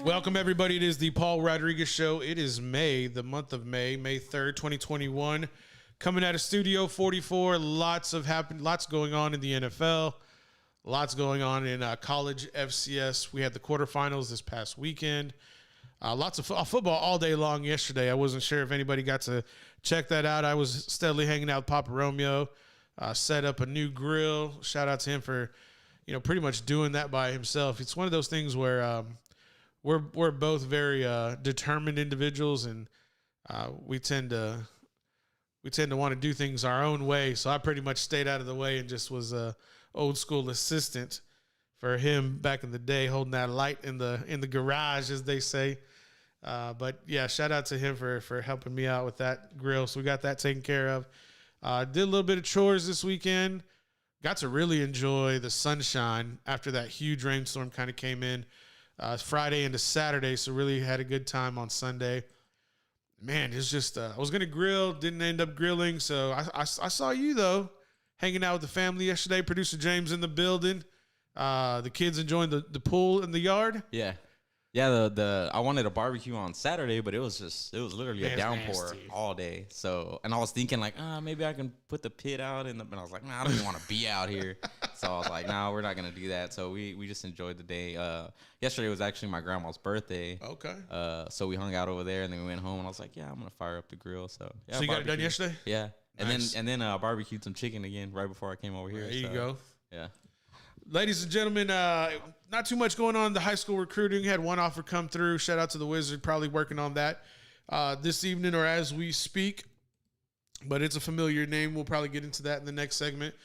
Welcome, everybody. It is the Paul Rodriguez Show. It is May, the month of May 3rd, 2021. Coming out of Studio 44. Lots going on in the NFL. Lots going on in college FCS. We had the quarterfinals this past weekend. Lots of football all day long yesterday. I wasn't sure if anybody got to check that out. I was steadily hanging out with Papa Romeo. Set up a new grill. Shout out to him for, pretty much doing that by himself. It's one of those things where we're both very determined individuals, and we tend to want to do things our own way. So I pretty much stayed out of the way and just was a old school assistant for him back in the day, holding that light in the garage, as they say. But yeah, shout out to him for helping me out with that grill. So we got that taken care of. Did a little bit of chores this weekend. Got to really enjoy the sunshine after that huge rainstorm kind of came in Friday into Saturday. So really had a good time on Sunday. Man, it's just I was gonna grill, didn't end up grilling. So I saw you though, hanging out with the family yesterday. Producer James in the building. The kids enjoying the pool in the yard. Yeah. The I wanted a barbecue on Saturday, but it was literally a downpour all day. So, and I was thinking like, maybe I can put the pit out, and I was like, I don't even want to be out here. So I was like, we're not gonna do that. So we just enjoyed the day. Yesterday was actually my grandma's birthday. Okay. So we hung out over there, and then we went home, and I was like, I'm gonna fire up the grill. So yeah. So you got it done yesterday? Yeah. Nice. And then barbecued some chicken again right before I came over here. There you go. Yeah. Ladies and gentlemen, not too much going on in the high school recruiting. Had one offer come through. Shout out to the Wizard, probably working on that this evening or as we speak. But it's a familiar name. We'll probably get into that in the next segment.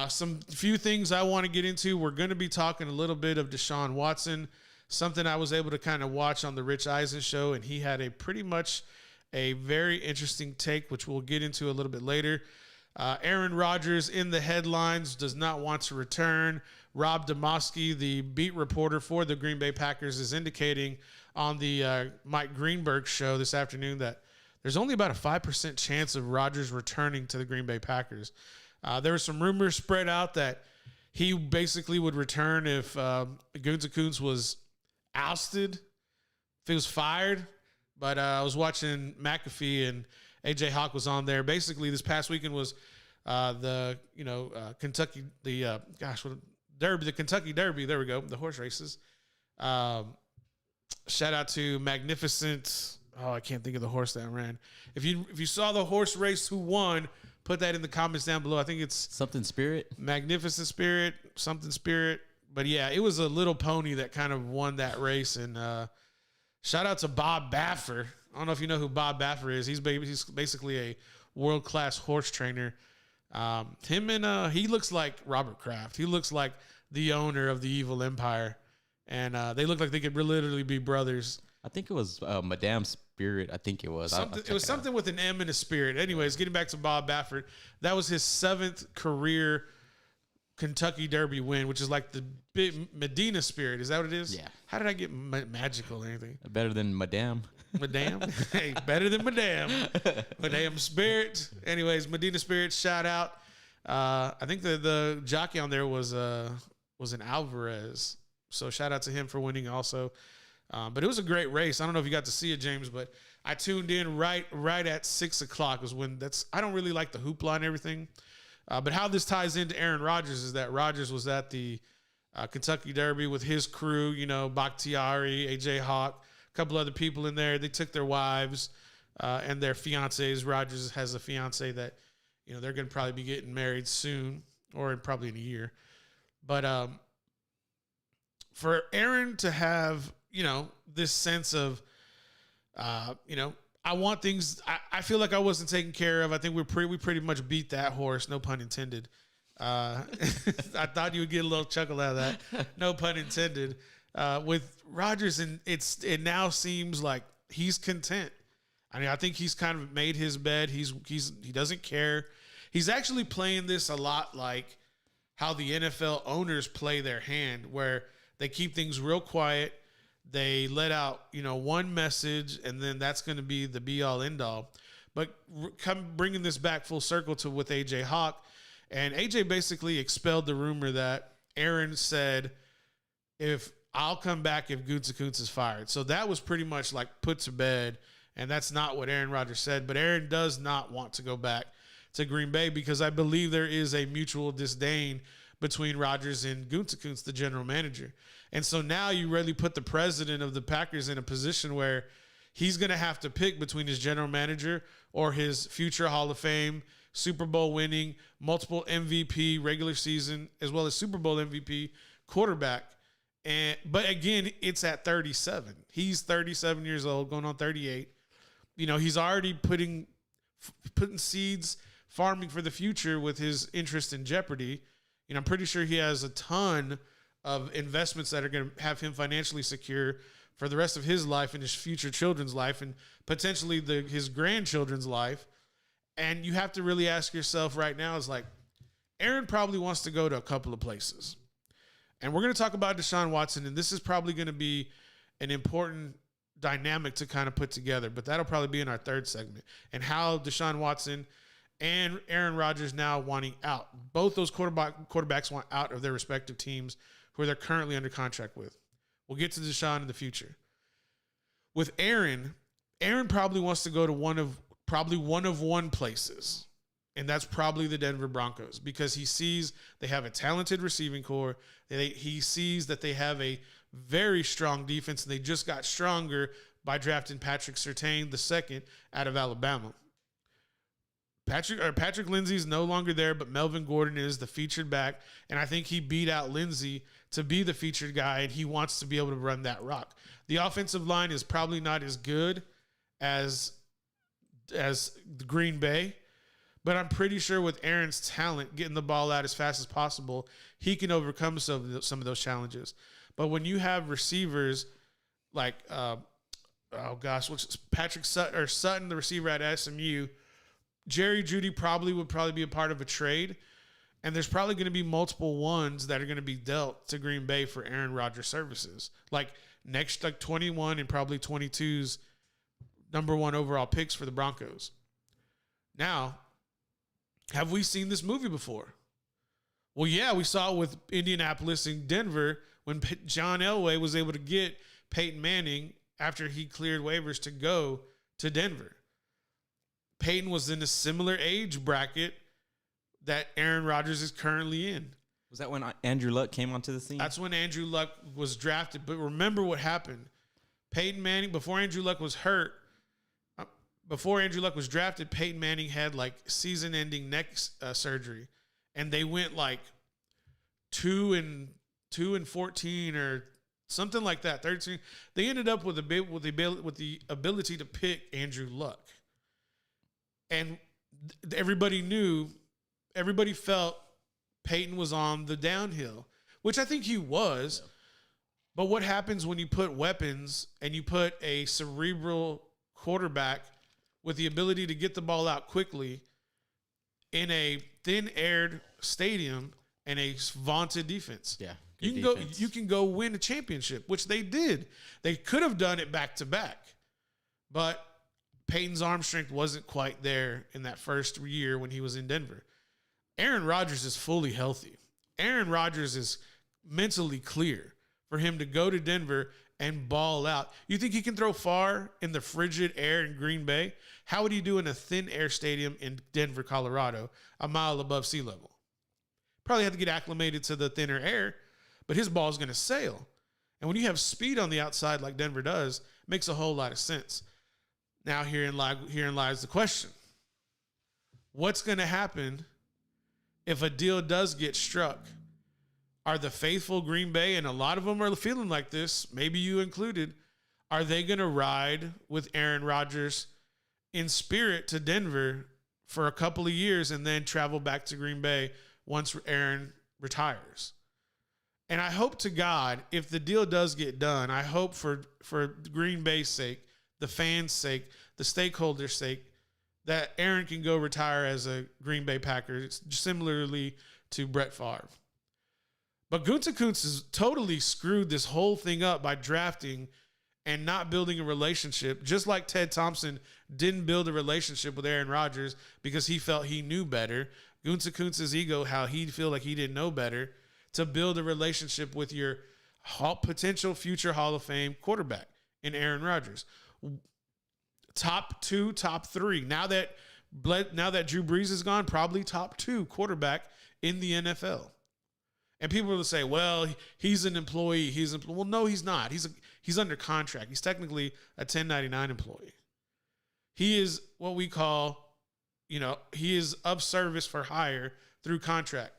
Some few things I want to get into. We're going to be talking a little bit of Deshaun Watson, something I was able to kind of watch on the Rich Eisen show, and he had a very interesting take, which we'll get into a little bit later. Aaron Rodgers in the headlines, does not want to return. Rob Demoski, the beat reporter for the Green Bay Packers, is indicating on the Mike Greenberg show this afternoon that there's only about a 5% chance of Rodgers returning to the Green Bay Packers. There were some rumors spread out that he basically would return if Gutekunst was ousted, if he was fired. But I was watching McAfee, and AJ Hawk was on there. Basically, this past weekend was the Kentucky Derby, the Kentucky Derby. There we go, the horse races. Shout out to Magnificent. Oh, I can't think of the horse that ran. If you saw the horse race, who won? Put that in the comments down below. I think it's something Spirit, Magnificent Spirit, something Spirit. But yeah, it was a little pony that kind of won that race. And shout out to Bob Baffer. I don't know if you know who Bob Baffer is. He's basically a world-class horse trainer. He looks like Robert Kraft. He looks like the owner of the evil empire. And they look like they could literally be brothers. I think it was Madame Spirit. I think it was. It was something with an M and a Spirit. Anyways, getting back to Bob Baffert, that was his 7th career Kentucky Derby win, which is like the big Medina Spirit. Is that what it is? Yeah. How did I get magical or anything? Better than Madame. Madame? Hey, better than Madame. Madame Spirit. Anyways, Medina Spirit, shout out. I think the jockey on there was an Alvarez. So shout out to him for winning also. But it was a great race. I don't know if you got to see it, James, but I tuned in right at 6 o'clock was when I don't really like the hoopla and everything. But how this ties into Aaron Rodgers is that Rodgers was at the Kentucky Derby with his crew, Bakhtiari, AJ Hawk, a couple other people in there. They took their wives and their fiancés. Rodgers has a fiancé that, they're going to probably be getting married soon or probably in a year. But for Aaron to have, this sense of, I want things. I feel like I wasn't taken care of. I think we pretty much beat that horse. No pun intended. I thought you would get a little chuckle out of that. No pun intended. With Rodgers, and it now seems like he's content. I mean, I think he's kind of made his bed. He doesn't care. He's actually playing this a lot like how the NFL owners play their hand, where they keep things real quiet. They let out, one message, and then that's going to be the be-all, end-all. But bringing this back full circle to with A.J. Hawk, and A.J. basically expelled the rumor that Aaron said, if I'll come back if Gutekunst is fired. So that was pretty much like put to bed, and that's not what Aaron Rodgers said. But Aaron does not want to go back to Green Bay because I believe there is a mutual disdain between Rodgers and Gutekunst, the general manager. And so now you really put the president of the Packers in a position where he's going to have to pick between his general manager or his future Hall of Fame, Super Bowl winning, multiple MVP, regular season, as well as Super Bowl MVP quarterback. But again, it's at 37. He's 37 years old, going on 38. You know, he's already putting seeds, farming for the future with his interest in Jepordy. You know, I'm pretty sure he has a ton of investments that are going to have him financially secure for the rest of his life and his future children's life and potentially his grandchildren's life. And you have to really ask yourself right now is like, Aaron probably wants to go to a couple of places. And we're going to talk about Deshaun Watson, and this is probably going to be an important dynamic to kind of put together, but that'll probably be in our third segment, and how Deshaun Watson and Aaron Rodgers now wanting out. Both those quarterbacks want out of their respective teams who they're currently under contract with. We'll get to Deshaun in the future. With Aaron probably wants to go to one of one places. And that's probably the Denver Broncos because he sees they have a talented receiving core. He sees that they have a very strong defense, and they just got stronger by drafting Patrick Surtain II out of Alabama. Patrick Lindsey's no longer there, but Melvin Gordon is the featured back, and I think he beat out Lindsey to be the featured guy, and he wants to be able to run that rock. The offensive line is probably not as good as the Green Bay, but I'm pretty sure with Aaron's talent, getting the ball out as fast as possible, he can overcome some of those challenges. But when you have receivers like, Patrick Sutton, the receiver at SMU, Jerry Jeudy would probably be a part of a trade, and there's probably going to be multiple ones that are going to be dealt to Green Bay for Aaron Rodgers services. Like 21 and probably 22's number one overall picks for the Broncos. Now, have we seen this movie before? Well, yeah, we saw it with Indianapolis and Denver when John Elway was able to get Peyton Manning after he cleared waivers to go to Denver. Peyton was in a similar age bracket that Aaron Rodgers is currently in. Was that when Andrew Luck came onto the scene? That's when Andrew Luck was drafted. But remember what happened. Peyton Manning, before Andrew Luck was drafted, Peyton Manning had like season-ending neck surgery, and they went like 2-14 or something like that. 13. They ended up with the ability to pick Andrew Luck, and everybody felt Peyton was on the downhill, which I think he was. Yeah. But what happens when you put weapons and you put a cerebral quarterback with the ability to get the ball out quickly in a thin-aired stadium and a vaunted defense? Yeah, you can go win a championship, which they did. They could have done it back-to-back, but Peyton's arm strength wasn't quite there in that first year when he was in Denver. Aaron Rodgers is fully healthy. Aaron Rodgers is mentally clear for him to go to Denver and ball out. You think he can throw far in the frigid air in Green Bay? How would he do in a thin air stadium in Denver, Colorado, a mile above sea level? Probably have to get acclimated to the thinner air, but his ball is going to sail. And when you have speed on the outside like Denver does, it makes a whole lot of sense. Now, herein lies the question. What's going to happen if a deal does get struck? Are the faithful Green Bay, and a lot of them are feeling like this, maybe you included, are they going to ride with Aaron Rodgers in spirit to Denver for a couple of years and then travel back to Green Bay once Aaron retires? And I hope to God, if the deal does get done, I hope for Green Bay's sake, the fans' sake, the stakeholders' sake, that Aaron can go retire as a Green Bay Packer, similarly to Brett Favre. But Gutekunst has totally screwed this whole thing up by drafting and not building a relationship, just like Ted Thompson didn't build a relationship with Aaron Rodgers because he felt he knew better. Gutekunst's ego, how he'd feel like he didn't know better, to build a relationship with your potential future Hall of Fame quarterback in Aaron Rodgers. Top 2, top 3. Now that Drew Brees is gone, probably top 2 quarterback in the NFL. And people will say, well, he's an employee. Well, no, he's not. He's under contract. He's technically a 1099 employee. He is what we call, he is of service for hire through contract.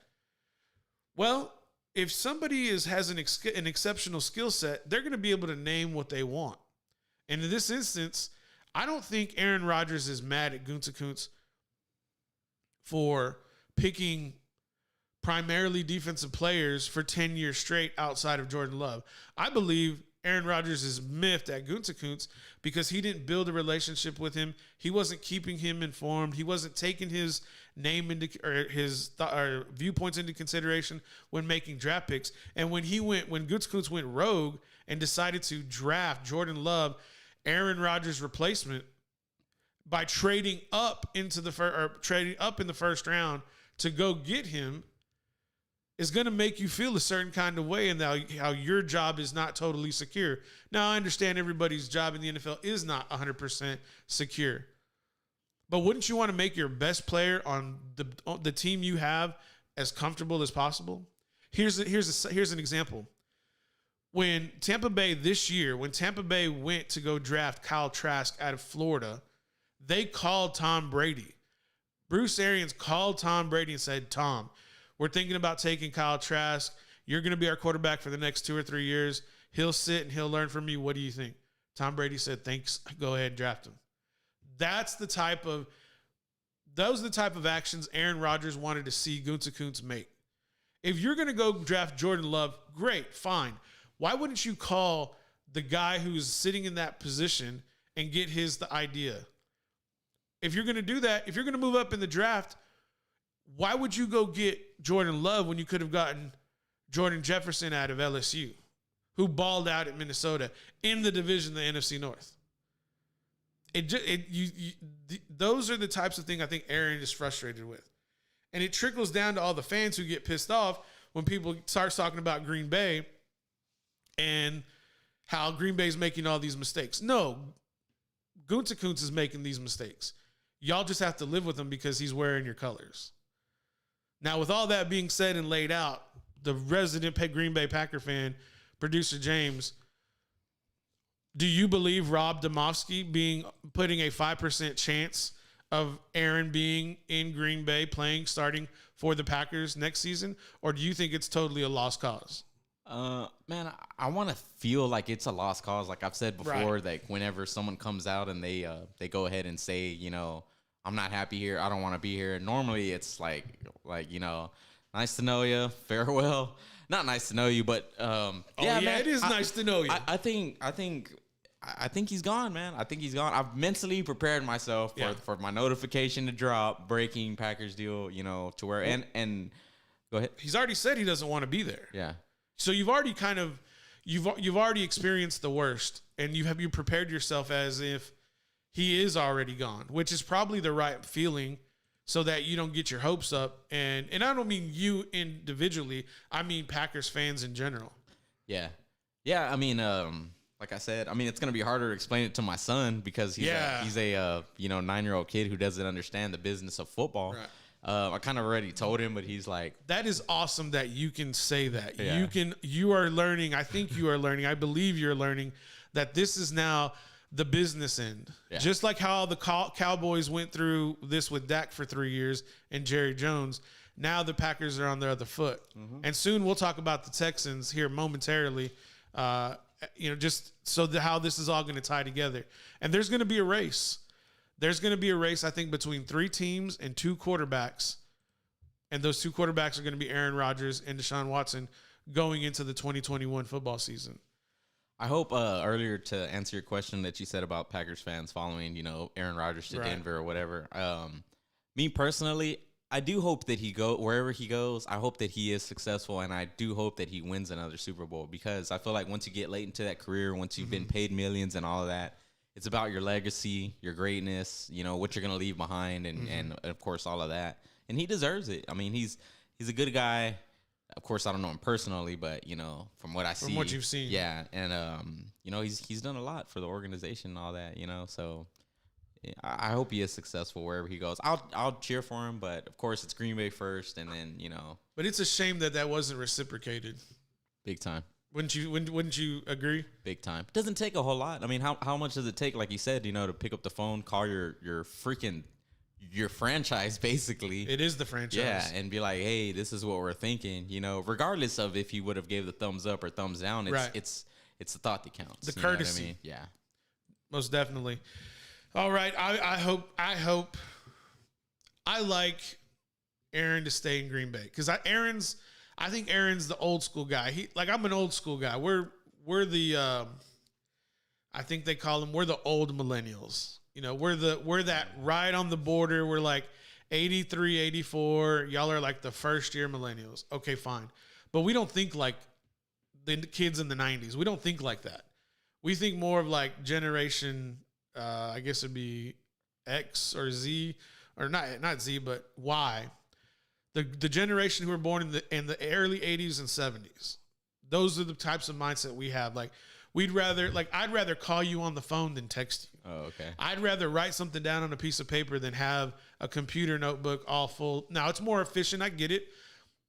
Well, if somebody has an exceptional skill set, they're going to be able to name what they want. And in this instance, I don't think Aaron Rodgers is mad at Gutekunst for picking primarily defensive players for 10 years straight outside of Jordan Love. I believe Aaron Rodgers is miffed at Gutekunst because he didn't build a relationship with him. He wasn't keeping him informed. He wasn't taking his name or his viewpoints into consideration when making draft picks. And when Gutekunst went rogue and decided to draft Jordan Love, Aaron Rodgers' replacement, by trading up in the first round to go get him, is going to make you feel a certain kind of way, and how your job is not totally secure. Now, I understand everybody's job in the NFL is not 100% secure. But wouldn't you want to make your best player on the team you have as comfortable as possible? Here's an example. When Tampa Bay went to go draft Kyle Trask out of Florida, they called Tom Brady. Bruce Arians called Tom Brady and said, Tom, we're thinking about taking Kyle Trask. You're going to be our quarterback for the next 2 or 3 years. He'll sit and he'll learn from you. What do you think? Tom Brady said, thanks. Go ahead and draft him. Those are the type of actions Aaron Rodgers wanted to see Gutekunst make. If you're going to go draft Jordan Love, great, fine. Why wouldn't you call the guy who's sitting in that position and get the idea? If you're going to do that, if you're going to move up in the draft, why would you go get Jordan Love when you could have gotten Jordan Jefferson out of LSU, who balled out at Minnesota in the division, the NFC North? Those are the types of things I think Aaron is frustrated with. And it trickles down to all the fans who get pissed off when people start talking about Green Bay and how Green Bay is making all these mistakes. No, Gutekunst is making these mistakes. Y'all just have to live with him because he's wearing your colors. Now, with all that being said and laid out, the resident Green Bay Packer fan, producer James, do you believe Rob Domofsky putting a 5% chance of Aaron being in Green Bay starting for the Packers next season? Or do you think it's totally a lost cause? Man, I want to feel like it's a lost cause. Like I've said before, Right. like whenever someone comes out and they go ahead and say, I'm not happy here. I don't want to be here. Normally it's like, nice to know you. Farewell. Not nice to know you, but, man, it is nice to know you. I think he's gone, man. I think he's gone. I've mentally prepared myself for my notification to drop, breaking Packers deal, to where, and go ahead. He's already said he doesn't want to be there. Yeah. So you've already you've already experienced the worst, and you prepared yourself as if he is already gone, which is probably the right feeling, so that you don't get your hopes up. And I don't mean you individually. I mean Packers fans in general. Yeah. Yeah. I mean, like I said, it's going to be harder to explain it to my son because he's a 9-year-old kid who doesn't understand the business of football. Right. I kind of already told him, but he's like, that is awesome that you can say that. Yeah. You are learning. I think you are learning. I believe you're learning that this is now the business end. Yeah. Just like how the Cowboys went through this with Dak for 3 years and Jerry Jones. Now the Packers are on their other foot. Mm-hmm. And soon we'll talk about the Texans here momentarily, just so how this is all going to tie together. And there's going to be a race. There's going to be a race, I think, between 3 teams and 2 quarterbacks. And those 2 quarterbacks are going to be Aaron Rodgers and Deshaun Watson going into the 2021 football season. I hope earlier to answer your question that you said about Packers fans following, Aaron Rodgers to Denver or whatever. Me personally, I do hope that wherever he goes, I hope that he is successful, and I do hope that he wins another Super Bowl, because I feel like once you get late into that career, once you've been paid millions and all of that, it's about your legacy, your greatness, what you're going to leave behind, and of course all of that. And he deserves it. He's a good guy. Of course, I don't know him personally, but from what I see, from what you've seen, yeah, and he's done a lot for the organization and all that, So I hope he is successful wherever he goes. I'll cheer for him, but of course, it's Green Bay first, and then But it's a shame that wasn't reciprocated. Big time. Wouldn't you agree? Big time. It doesn't take a whole lot. I mean, how much does it take, like you said, to pick up the phone, call your franchise, basically. It is the franchise. Yeah, and be like, hey, this is what we're thinking, regardless of if you would have gave the thumbs up or thumbs down, it's the thought that counts. The courtesy. I mean? Yeah. Most definitely. All right. I like Aaron to stay in Green Bay because I think Aaron's the old school guy. I'm an old school guy. We're the I think they call them, we're the old millennials. We're that right on the border. We're like 83, 84. Y'all are like the first year millennials. Okay, fine. But we don't think like the kids in the 90s. We don't think like that. We think more of like generation, I guess it'd be X or Z, or not Z, but Y. The generation who were born in the early 80s and 70s. Those are the types of mindset we have. Like, I'd rather call you on the phone than text you. Oh, okay. I'd rather write something down on a piece of paper than have a computer notebook all full. Now, it's more efficient. I get it.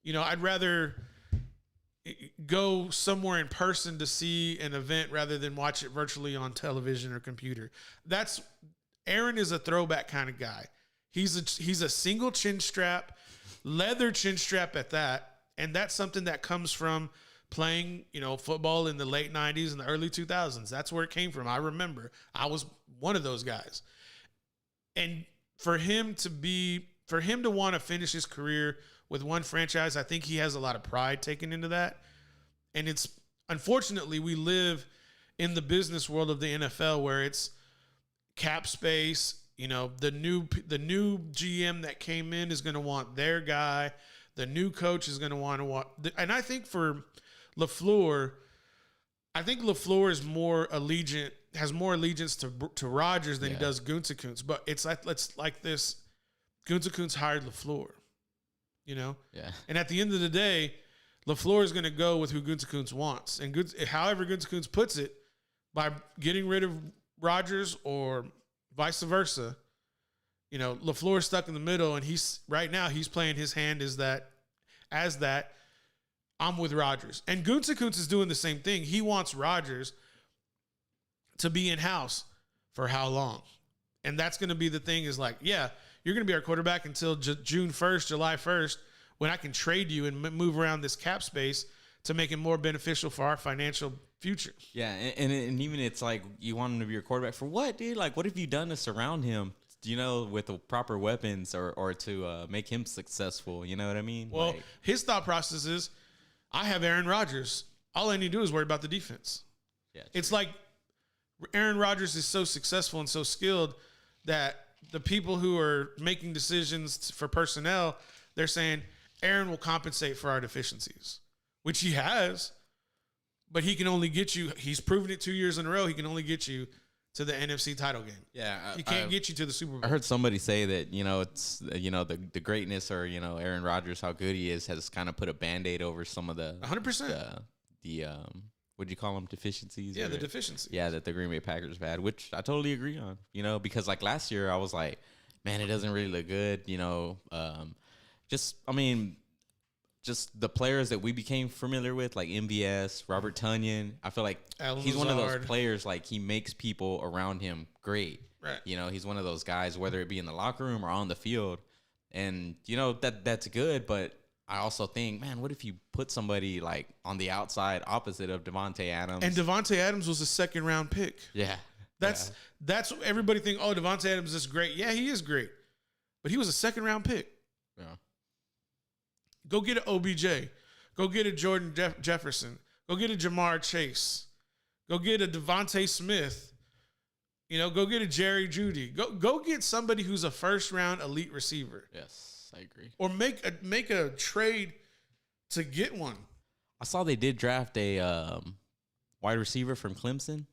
I'd rather go somewhere in person to see an event rather than watch it virtually on television or computer. Aaron is a throwback kind of guy. He's a single chin strap, leather chin strap at that. And that's something that comes from playing, football in the late 90s and the early 2000s. That's where it came from. I remember. I was one of those guys. And for him to want to finish his career with one franchise, I think he has a lot of pride taken into that. And it's, unfortunately, we live in the business world of the NFL where it's cap space. The new GM that came in is going to want their guy. The new coach is going to want, and I think for LaFleur, is has more allegiance to Rodgers than he does Gutekunst. But it's like this. Gutekunst hired LaFleur, Yeah. And at the end of the day, LaFleur is going to go with who Gutekunst wants, and however Gutekunst puts it, by getting rid of Rodgers or vice versa. LaFleur is stuck in the middle, and he's playing his hand as that. I'm with Rodgers. And Gutekunst is doing the same thing. He wants Rodgers to be in-house for how long? And that's going to be the thing is like, yeah, you're going to be our quarterback until June 1st, July 1st, when I can trade you and move around this cap space to make it more beneficial for our financial future. Yeah, and even it's like you want him to be your quarterback for what, dude? Like, what have you done to surround him, with the proper weapons or to make him successful? You know what I mean? Well, his thought process is, I have Aaron Rodgers. All I need to do is worry about the defense. Yeah, it's like Aaron Rodgers is so successful and so skilled that the people who are making decisions for personnel, they're saying Aaron will compensate for our deficiencies, which he has, but he can only get you. He's proven it 2 years in a row. He can only get you to the NFC title game. Yeah, he can't get you to the Super Bowl. I heard somebody say that it's the greatness or Aaron Rodgers, how good he is, has kind of put a Band-Aid over some of the 100% the what do you call them, deficiencies? Yeah, the deficiencies. Yeah, that the Green Bay Packers have had, which I totally agree on. Because like last year I was like, man, it doesn't really look good. Just the players that we became familiar with, like MVS, Robert Tonyan. I feel like he's one of those players, like he makes people around him great. Right. He's one of those guys, whether it be in the locker room or on the field. And, that's good. But I also think, man, what if you put somebody like on the outside opposite of Devontae Adams? And Devontae Adams was a second-round pick. Yeah. That's what everybody think, oh, Devontae Adams is great. Yeah, he is great. But he was a second-round pick. Yeah. Go get an OBJ. Go get a Jordan Jefferson. Go get a Jamar Chase. Go get a Devontae Smith. Go get a Jerry Jeudy. Go get somebody who's a first-round elite receiver. Yes, I agree. Or make a trade to get one. I saw they did draft a wide receiver from Clemson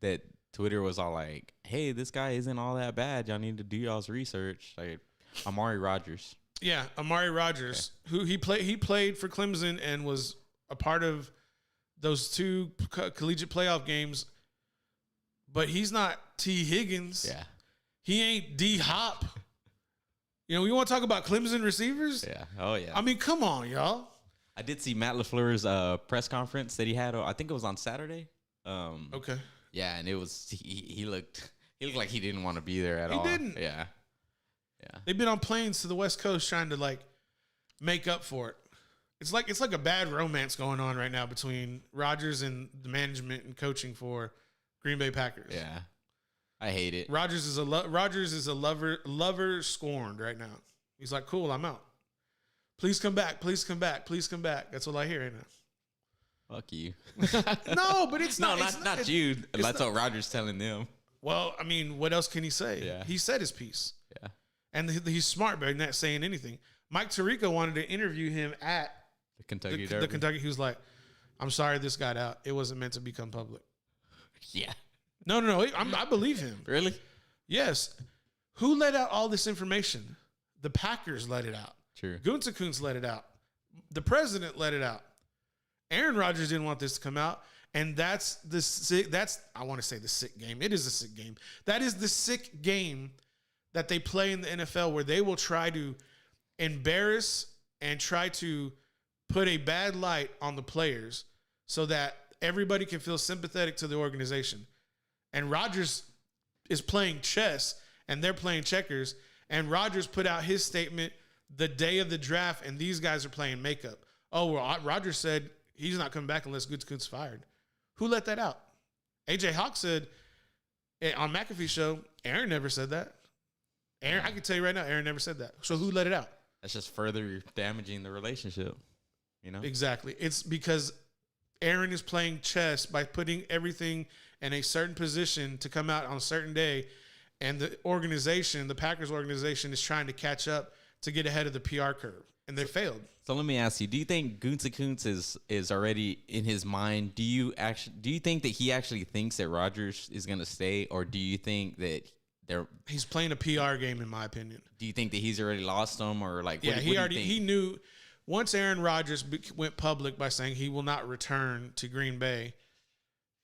that Twitter was all like, hey, this guy isn't all that bad. Y'all need to do y'all's research. Like Amari Rodgers. Yeah, Amari Rogers, who he played for Clemson and was a part of those two collegiate playoff games. But he's not T. Higgins. Yeah. He ain't D. Hop. You know, we want to talk about Clemson receivers? Yeah. Oh, yeah. I mean, come on, y'all. I did see Matt LaFleur's press conference that he had. I think it was on Saturday. Okay. Yeah, and it was he looked like he didn't want to be there at all. He didn't. Yeah. Yeah. They've been on planes to the West Coast trying to like make up for it. It's like a bad romance going on right now between Rodgers and the management and coaching for Green Bay Packers. Yeah. I hate it. Rodgers is a lover scorned right now. He's like, cool, I'm out. Please come back. Please come back. Please come back. That's all I hear right now. Fuck you. No, but it's not. Not you. That's what Rodgers telling them. Well, I mean, what else can he say? Yeah. He said his piece. Yeah. And he's smart by not saying anything. Mike Tirico wanted to interview him at The Kentucky the Kentucky. He was like, I'm sorry this got out. It wasn't meant to become public. Yeah. No. I believe him. Really? Yes. Who let out all this information? The Packers let it out. True. Gunther let it out. The president let it out. Aaron Rodgers didn't want this to come out. And that's I want to say the sick game. It is a sick game. That is the sick game that they play in the NFL, where they will try to embarrass and try to put a bad light on the players so that everybody can feel sympathetic to the organization. And Rodgers is playing chess and they're playing checkers. And Rodgers put out his statement the day of the draft, and these guys are playing makeup. Oh, well, Rodgers said he's not coming back unless Gutekunst's fired. Who let that out? AJ Hawk said on McAfee's show, Aaron never said that. I can tell you right now, Aaron never said that. So who let it out? That's just further damaging the relationship, you know? Exactly. It's because Aaron is playing chess by putting everything in a certain position to come out on a certain day, and the organization, the Packers organization, is trying to catch up to get ahead of the PR curve, and they failed. So let me ask you: do you think Gutekunst is already in his mind? Do you think that he actually thinks that Rodgers is going to stay, or do you think that he's playing a PR game, in my opinion? Do you think that he's already lost them, or like? Yeah, he knew once Aaron Rodgers went public by saying he will not return to Green Bay.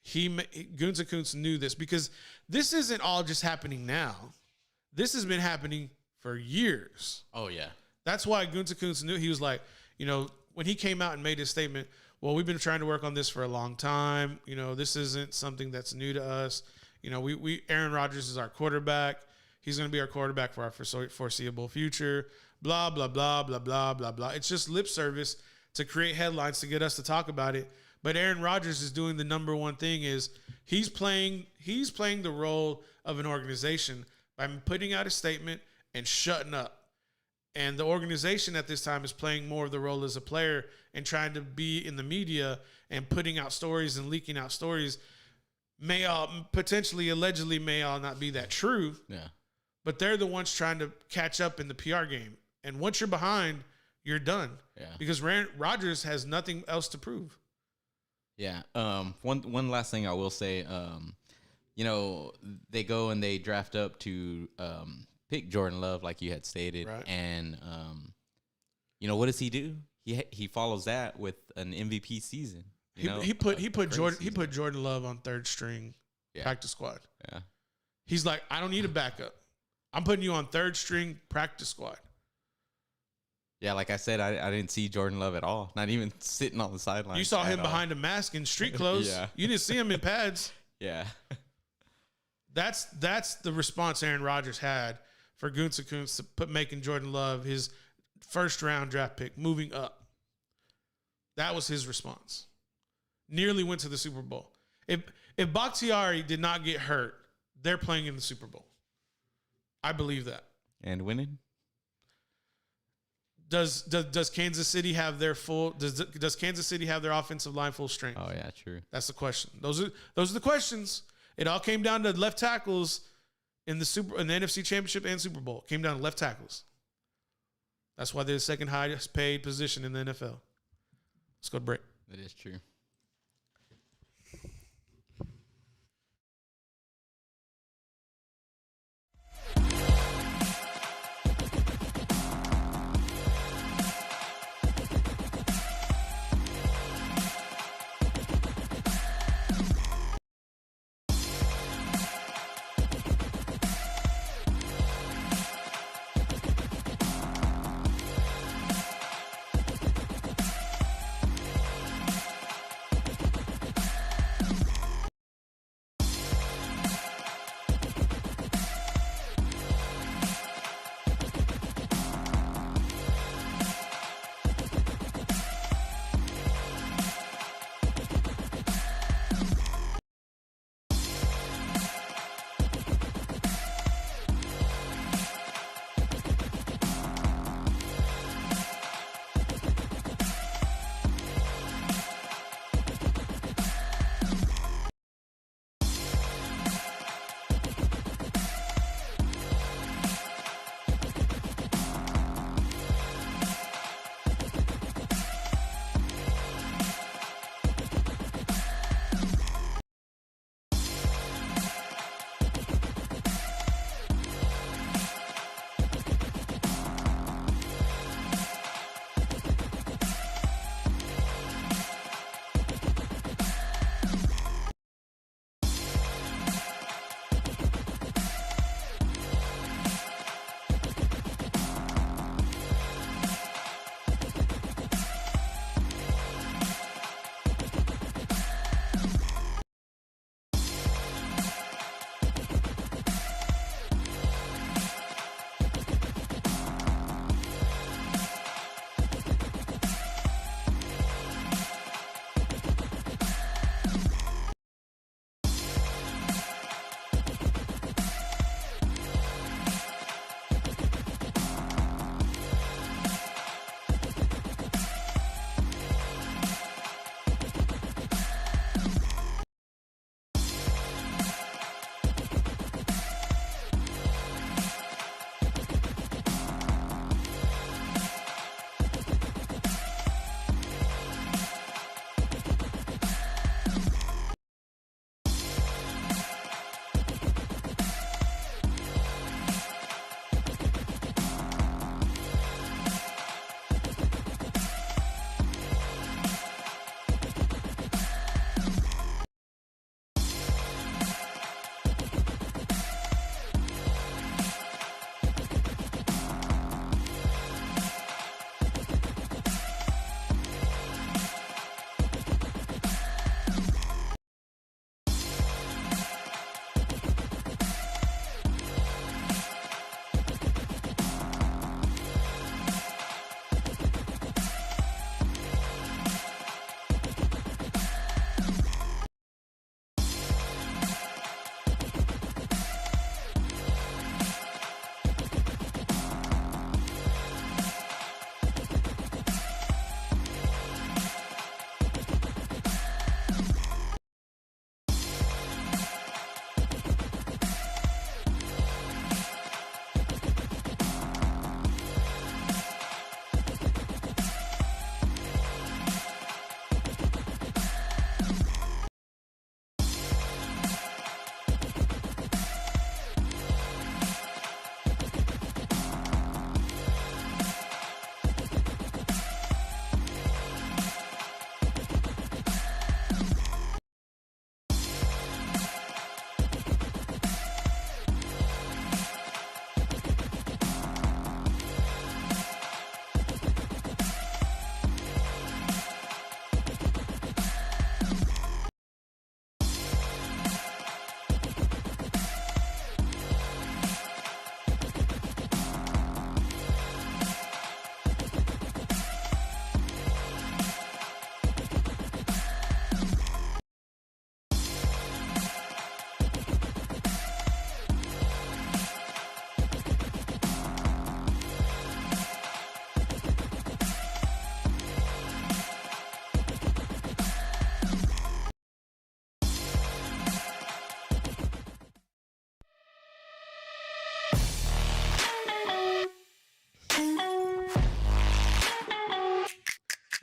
Gutekunst knew this, because this isn't all just happening now. This has been happening for years. Oh yeah. That's why Gutekunst knew. He was like, you know, when he came out and made his statement, well, we've been trying to work on this for a long time. You know, this isn't something that's new to us. You know, Aaron Rodgers is our quarterback. He's going to be our quarterback for our foreseeable future. Blah, blah, blah, blah, blah, blah, blah. It's just lip service to create headlines to get us to talk about it. But Aaron Rodgers is doing the number one thing, is he's playing the role of an organization by putting out a statement and shutting up. And the organization at this time is playing more of the role as a player and trying to be in the media and putting out stories and leaking out stories. May all allegedly not be that true. Yeah. But they're the ones trying to catch up in the PR game. And once you're behind, you're done. Yeah. Because Rodgers has nothing else to prove. Yeah. One last thing I will say, you know, they go and they draft up to pick Jordan Love, like you had stated. Right. And, you know, what does he do? He follows that with an MVP season. He put Jordan Love on third string practice squad. Yeah. He's like, I don't need a backup. I'm putting you on third string practice squad. Yeah, like I said, I didn't see Jordan Love at all. Not even sitting on the sideline. You saw him behind a mask in street clothes. Yeah. You didn't see him in pads. Yeah. That's the response Aaron Rodgers had for Gutekunst to making Jordan Love his first round draft pick, moving up. That was his response. Nearly went to the Super Bowl. If Bakhtiari did not get hurt, they're playing in the Super Bowl. I believe that. And winning? Does Kansas City have their does Kansas City have their offensive line full strength? Oh yeah, true. That's the question. Those are the questions. It all came down to left tackles in the NFC Championship and Super Bowl. It came down to left tackles. That's why they're the second highest paid position in the NFL. Let's go to break. That is true.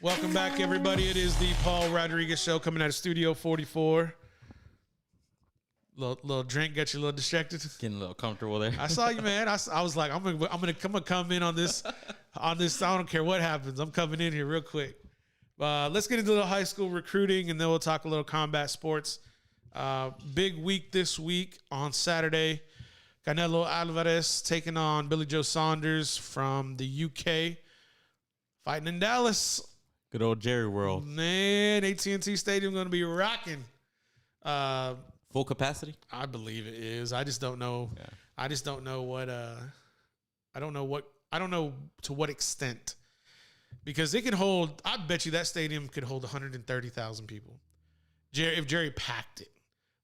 Welcome back, everybody. It is the Paul Rodriguez Show coming out of Studio 44. Little drink got you a little distracted. Getting a little comfortable there. I saw you, man. I was like, I'm gonna come in on this. I don't care what happens. I'm coming in here real quick. Let's get into the high school recruiting, and then we'll talk a little combat sports. Big week this week on Saturday. Canelo Alvarez taking on Billy Joe Saunders from the UK, fighting in Dallas. Good old Jerry World. Man, AT&T Stadium going to be rocking. Full capacity? I believe it is. I just don't know. Yeah. I just don't know what. I don't know to what extent, because it can hold. I bet you that stadium could hold 130,000 people. If Jerry packed it,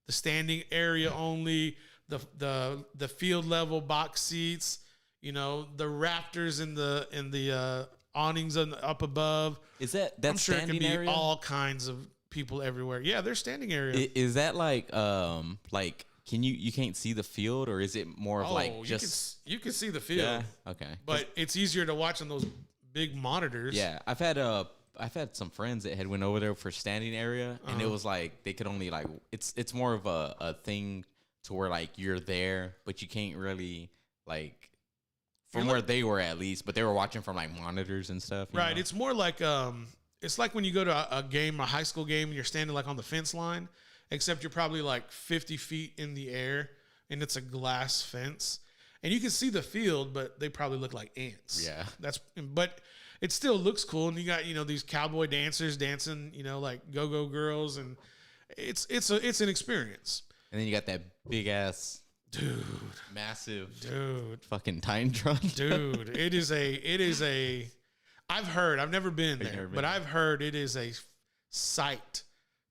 the standing area only, the field level box seats, the rafters in the awnings up above. Is that I'm sure standing it can be area? all kinds of people everywhere. Yeah, there's standing area. Is that like can you can't see the field, or is it more of like just you can see the field? Yeah. Okay. But it's easier to watch on those big monitors. Yeah, I've had some friends that had went over there for standing area, and it was like they could only like it's more of a thing to where like you're there, but you can't really like from where they were at least, but they were watching from like monitors and stuff. Right. You know? It's more like it's like when you go to a game, a high school game, and you're standing like on the fence line, except you're probably like 50 feet in the air, and it's a glass fence, and you can see the field, but they probably look like ants. Yeah. But it still looks cool, and you got these cowboy dancers dancing, like go-go girls, and it's an experience. And then you got that big ass massive fucking time truck. Dude, it is a I've never been there, but I've heard it is a sight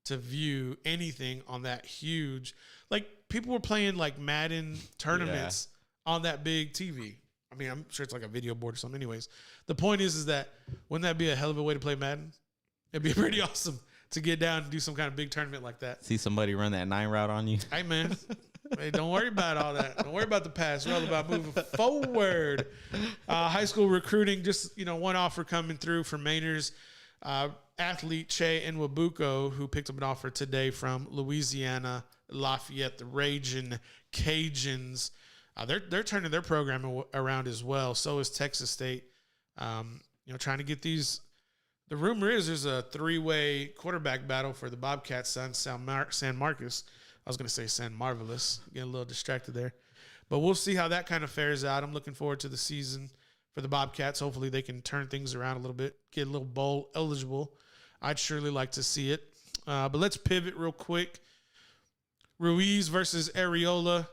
to view anything on that huge. Like, people were playing like Madden tournaments on that big TV. I mean, I'm sure it's like a video board or something. Anyways, the point is that wouldn't that be a hell of a way to play Madden? It'd be pretty awesome to get down and do some kind of big tournament like that. See somebody run that 9 route on you. Hey, man. Hey, don't worry about all that. Don't worry about the past. We're all about moving forward. High school recruiting, just, one offer coming through for Mainers. Athlete Che Nwabuko, who picked up an offer today from Louisiana Lafayette, the Raging Cajuns. They're turning their program around as well. So is Texas State. Trying to get these. The rumor is there's a 3-way quarterback battle for the Bobcats' son, San Marcos. I was going to say San Marvelous. Getting a little distracted there. But we'll see how that kind of fares out. I'm looking forward to the season for the Bobcats. Hopefully they can turn things around a little bit, get a little bowl eligible. I'd surely like to see it. But let's pivot real quick. Ruiz versus Areola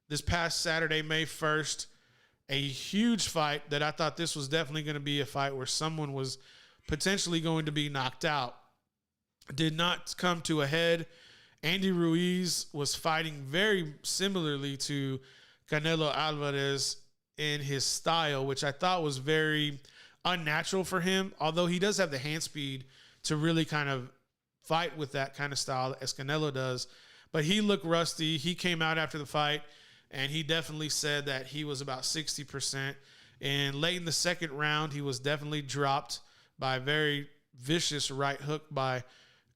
this past Saturday, May 1st. A huge fight that I thought this was definitely going to be a fight where someone was potentially going to be knocked out. Did not come to a head. Andy Ruiz was fighting very similarly to Canelo Alvarez in his style, which I thought was very unnatural for him, although he does have the hand speed to really kind of fight with that kind of style as Canelo does. But he looked rusty. He came out after the fight, and he definitely said that he was about 60%. And late in the second round, he was definitely dropped by a very vicious right hook by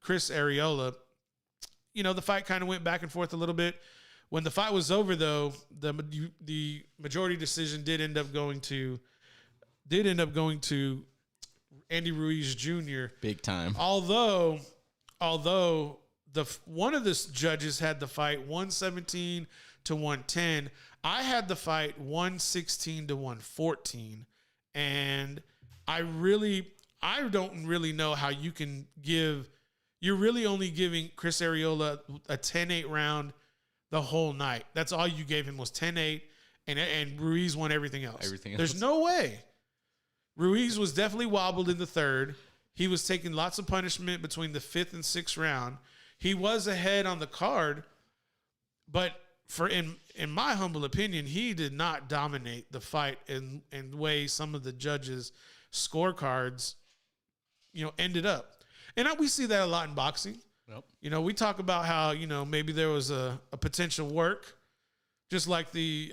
Chris Areola. The fight kind of went back and forth a little bit. When the fight was over, though, the majority decision did end up going to Andy Ruiz Jr. Big time. Although one of the judges had the fight 117 to 110, I had the fight 116 to 114, and I don't really know how you can give. You're really only giving Chris Areola a 10-8 round the whole night. That's all you gave him was 10-8, and Ruiz won everything else. There's no way. Ruiz was definitely wobbled in the third. He was taking lots of punishment between the 5th and 6th round. He was ahead on the card, but in my humble opinion, he did not dominate the fight in the way some of the judges' scorecards, ended up. And we see that a lot in boxing. Yep. We talk about how, maybe there was a potential work, just like the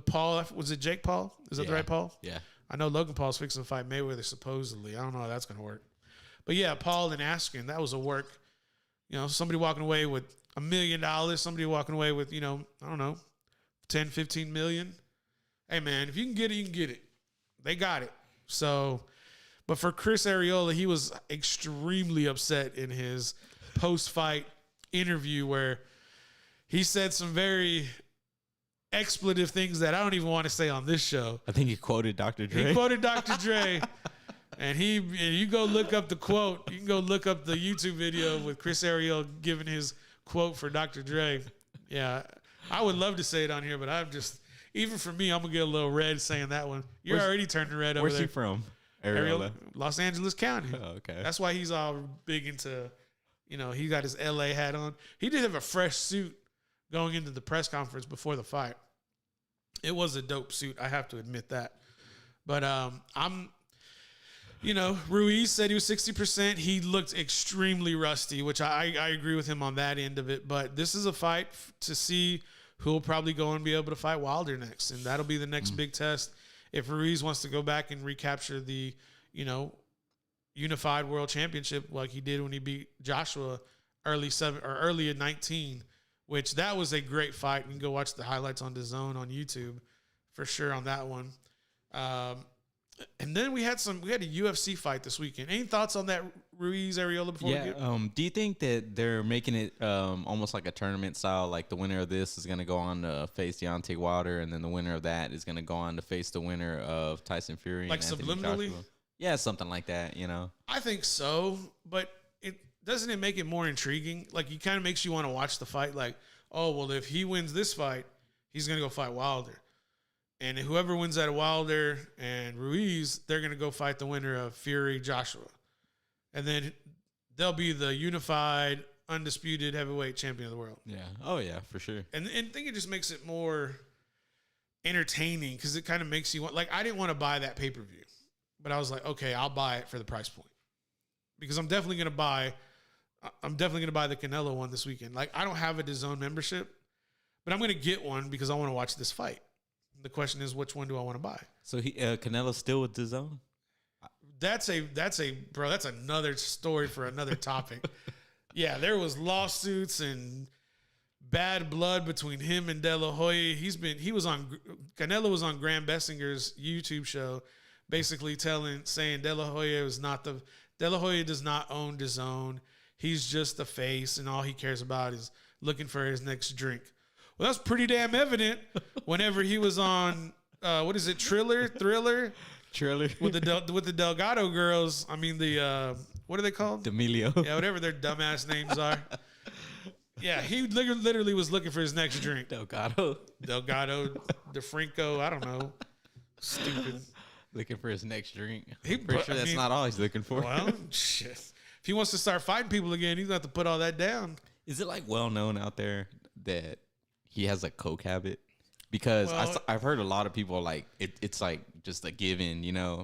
Paul, was it Jake Paul? Is that the right Paul? Yeah. I know Logan Paul's fixing to fight Mayweather supposedly. I don't know how that's going to work. But yeah, Paul and Askren, that was a work. You know, somebody walking away with $1 million, somebody walking away with, I don't know, 10, 15 million. Hey man, if you can get it, you can get it. They got it. So, but for Chris Arreola, he was extremely upset in his post-fight interview where he said some very expletive things that I don't even want to say on this show. I think he quoted Dr. Dre. He quoted Dr. Dre. And you go look up the quote. You can go look up the YouTube video with Chris Arreola giving his quote for Dr. Dre. Yeah, I would love to say it on here, but I'm just, even for me, I'm going to get a little red saying that one. You're already turning red over there. Where's he from? Arreola, Los Angeles County. Oh, okay. That's why he's all big into, he got his LA hat on. He did have a fresh suit going into the press conference before the fight. It was a dope suit. I have to admit that. But Ruiz said he was 60%. He looked extremely rusty, which I agree with him on that end of it. But this is a fight to see who will probably go and be able to fight Wilder next. And that'll be the next big test. If Ruiz wants to go back and recapture the, unified world championship like he did when he beat Joshua early in 19, which that was a great fight. You can go watch the highlights on DAZN on YouTube for sure on that one. And then we had a UFC fight this weekend. Any thoughts on that Ruiz Arreola before we get? Do you think that they're making it almost like a tournament style? Like the winner of this is going to go on to face Deontay Wilder, and then the winner of that is going to go on to face the winner of Tyson Fury. Like subliminally? Yeah, something like that, I think so, but doesn't it make it more intriguing? Like, it kind of makes you want to watch the fight. Like, oh, well, if he wins this fight, he's going to go fight Wilder. And whoever wins out of Wilder and Ruiz, they're going to go fight the winner of Fury, Joshua. And then they'll be the unified, undisputed heavyweight champion of the world. Yeah. Oh, yeah, for sure. And I think it just makes it more entertaining because it kind of makes you want, like, I didn't want to buy that pay-per-view. But I was like, okay, I'll buy it for the price point. Because I'm definitely going to buy the Canelo one this weekend. Like, I don't have a DAZN membership, but I'm going to get one because I want to watch this fight. The question is, which one do I want to buy? So Canelo's still with DAZN? That's another story for another topic. Yeah, there was lawsuits and bad blood between him and De La Hoya. Canelo was on Graham Bessinger's YouTube show, basically saying De La Hoya does not own DAZN. He's just the face, and all he cares about is looking for his next drink. Well, that's pretty damn evident whenever he was on, Thriller with the Delgado girls. I mean, what are they called? D'Amelio. Yeah, whatever their dumbass names are. Yeah, he literally was looking for his next drink. Delgado, DeFranco, I don't know. Stupid. Looking for his next drink. Pretty sure that's not all he's looking for. Well, shit. If he wants to start fighting people again, he's going to have to put all that down. Is it like well known out there that he has a coke habit? Because I've heard a lot of people like it's like just a given,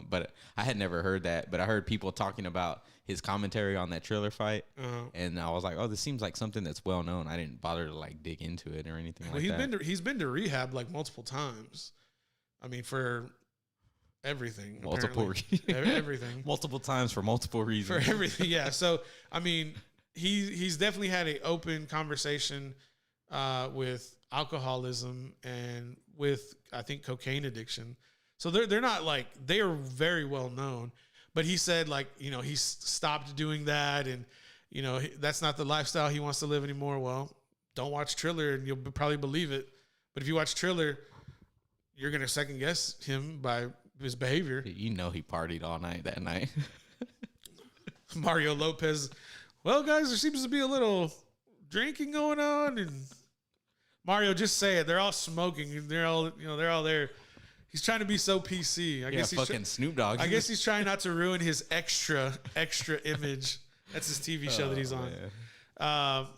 but I had never heard that. But I heard people talking about his commentary on that Triller fight. And I was like, oh, this seems like something that's well known. I didn't bother to like dig into it or anything like that. He's been to rehab like multiple times. I mean, for everything. Everything. Multiple times for multiple reasons. For everything, yeah. So, I mean, he's definitely had an open conversation with alcoholism and with, I think, cocaine addiction. So they're not like, they are very well known. But he said, like, he's stopped doing that, and that's not the lifestyle he wants to live anymore. Well, don't watch Triller, and you'll probably believe it. But if you watch Triller, you're gonna second guess him by his behavior. He partied all night that night. Mario Lopez. Well, guys, there seems to be a little drinking going on, and Mario, just say it. They're all smoking. They're all there. He's trying to be so PC. I guess he's fucking Snoop Dogg. I guess he's trying not to ruin his extra image. That's his TV show that he's on.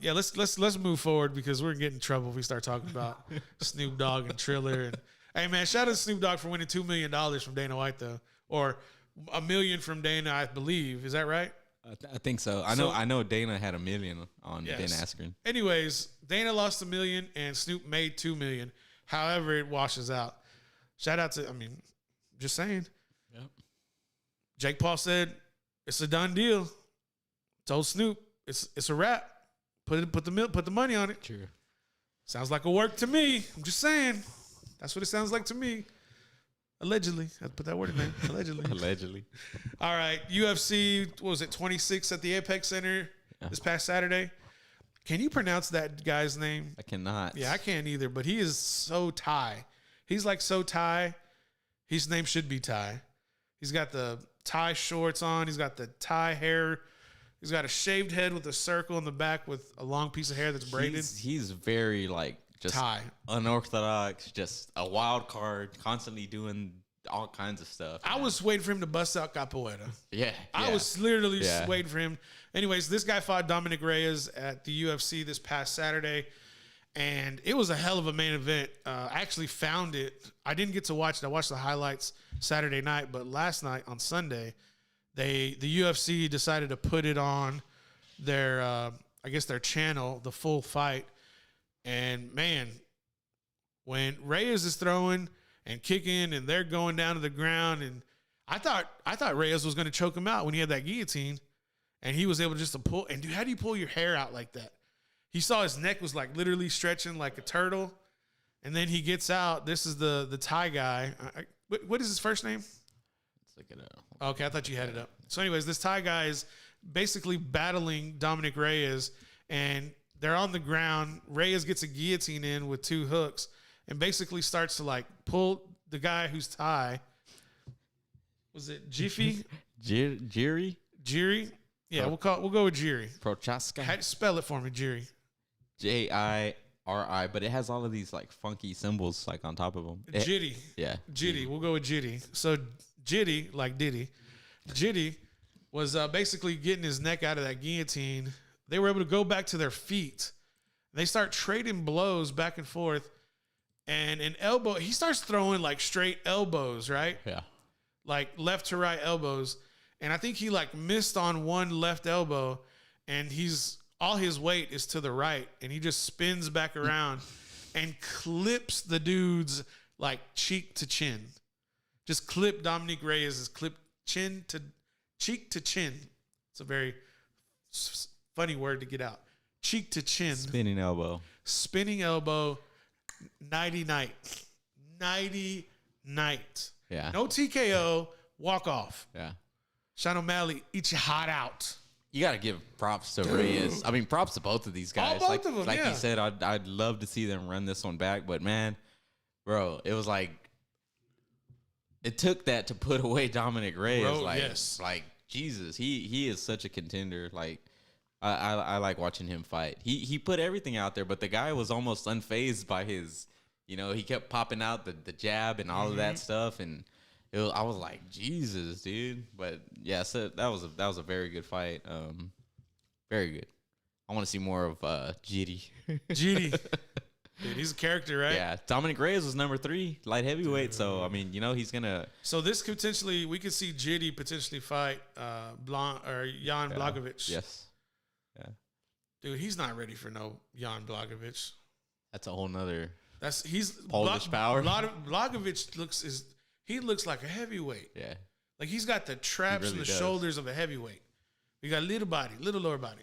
Let's move forward because we're getting in trouble if we start talking about Snoop Dogg and Triller. And hey, man, shout out to Snoop Dogg for winning $2 million from Dana White, though, or $1 million from Dana, I believe. Is that right? I think so. I know Dana had $1 million on Dana Askren. Anyways, Dana lost $1 million and Snoop made $2 million. However, it washes out. Shout out to, just saying. Yep. Jake Paul said it's a done deal. told Snoop, it's a wrap. Put the money on it. True. Sounds like a work to me. I'm just saying. That's what it sounds like to me. Allegedly. I put that word in there. Allegedly. Allegedly. All right. UFC, what was it, 26 at the Apex Center this past Saturday? Can you pronounce that guy's name? I cannot. Yeah, I can't either, but he is so Thai. He's like so Thai. His name should be Thai. He's got the Thai shorts on. He's got the Thai hair. He's got a shaved head with a circle in the back with a long piece of hair that's braided. He's very like just Thai. Unorthodox, just a wild card, constantly doing all kinds of stuff. I was waiting for him to bust out capoeira. Yeah. I was literally waiting for him. Anyways, this guy fought Dominic Reyes at the UFC this past Saturday, and it was a hell of a main event. I actually found it. I didn't get to watch it. I watched the highlights Saturday night, but last night on Sunday, the UFC decided to put it on their, I guess their channel, the full fight. And man, when Reyes is throwing and kicking and they're going down to the ground, and I thought Reyes was going to choke him out when he had that guillotine, and he was able just to pull. And dude, how do you pull your hair out like that? He saw his neck was like literally stretching like a turtle, and then he gets out. This is the Thai guy. What is his first name? Let's look it up. Okay, I thought you had it up. So anyways, this Thai guy is basically battling Dominic Reyes, and they're on the ground. Reyes gets a guillotine in with 2 hooks and basically starts to like pull the guy who's Thai. Was it Jiffy? Jiri? Jiri? Yeah, we'll go with Jiri. Prochaska? How do you spell it for me, Jiri? Jiri, but it has all of these like funky symbols like on top of them. Jitty. Yeah. Jitty. We'll go with Jitty. So Jitty, like Diddy, Jitty was basically getting his neck out of that guillotine. They were able to go back to their feet. They start trading blows back and forth. And an elbow, he starts throwing like straight elbows, right? Yeah. Like left to right elbows. And I think he like missed on one left elbow, and all his weight is to the right, and he just spins back around and clips the dude's like cheek to chin. Just clip Dominic Reyes' clip cheek to chin. It's a very funny word to get out. Cheek to chin. Spinning elbow. Spinning elbow. Nighty night. Nighty night. Yeah. No TKO. Walk off. Yeah. Sean O'Malley, eat your heart out. You got to give props to Reyes. I mean, props to both of these guys. Both of them, like yeah. you said, I'd love to see them run this one back. But, man, bro, it was like it took that to put away Dominic Reyes. Bro, like, yes. Like, Jesus, he is such a contender. Like, I like watching him fight. He put everything out there, but the guy was almost unfazed by his, he kept popping out the jab and all of that stuff. And I was like, Jesus, dude. But yeah, so that was a very good fight. Very good. I want to see more of GD. GD. Dude, he's a character, right? Yeah. Dominic Reyes was number 3, light heavyweight. So I mean, he's gonna. So this could potentially, we could see GD potentially fight Jan Blachowicz. Yes. Yeah. Dude, he's not ready for no Jan Blachowicz. That's a whole nother. He's Polish power. Blachowicz looks like a heavyweight. Yeah. Like he's got the traps really and the does. shoulders of a heavyweight. You got little body, little lower body.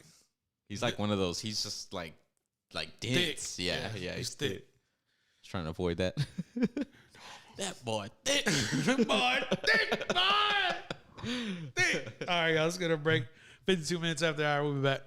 He's like one of those. He's just like dense. Thick. Yeah. He's thick. Just trying to avoid that. That boy thick. Boy, thick, boy. Thick. All right, y'all. Let's get a break. 52 minutes after the hour. We'll be back.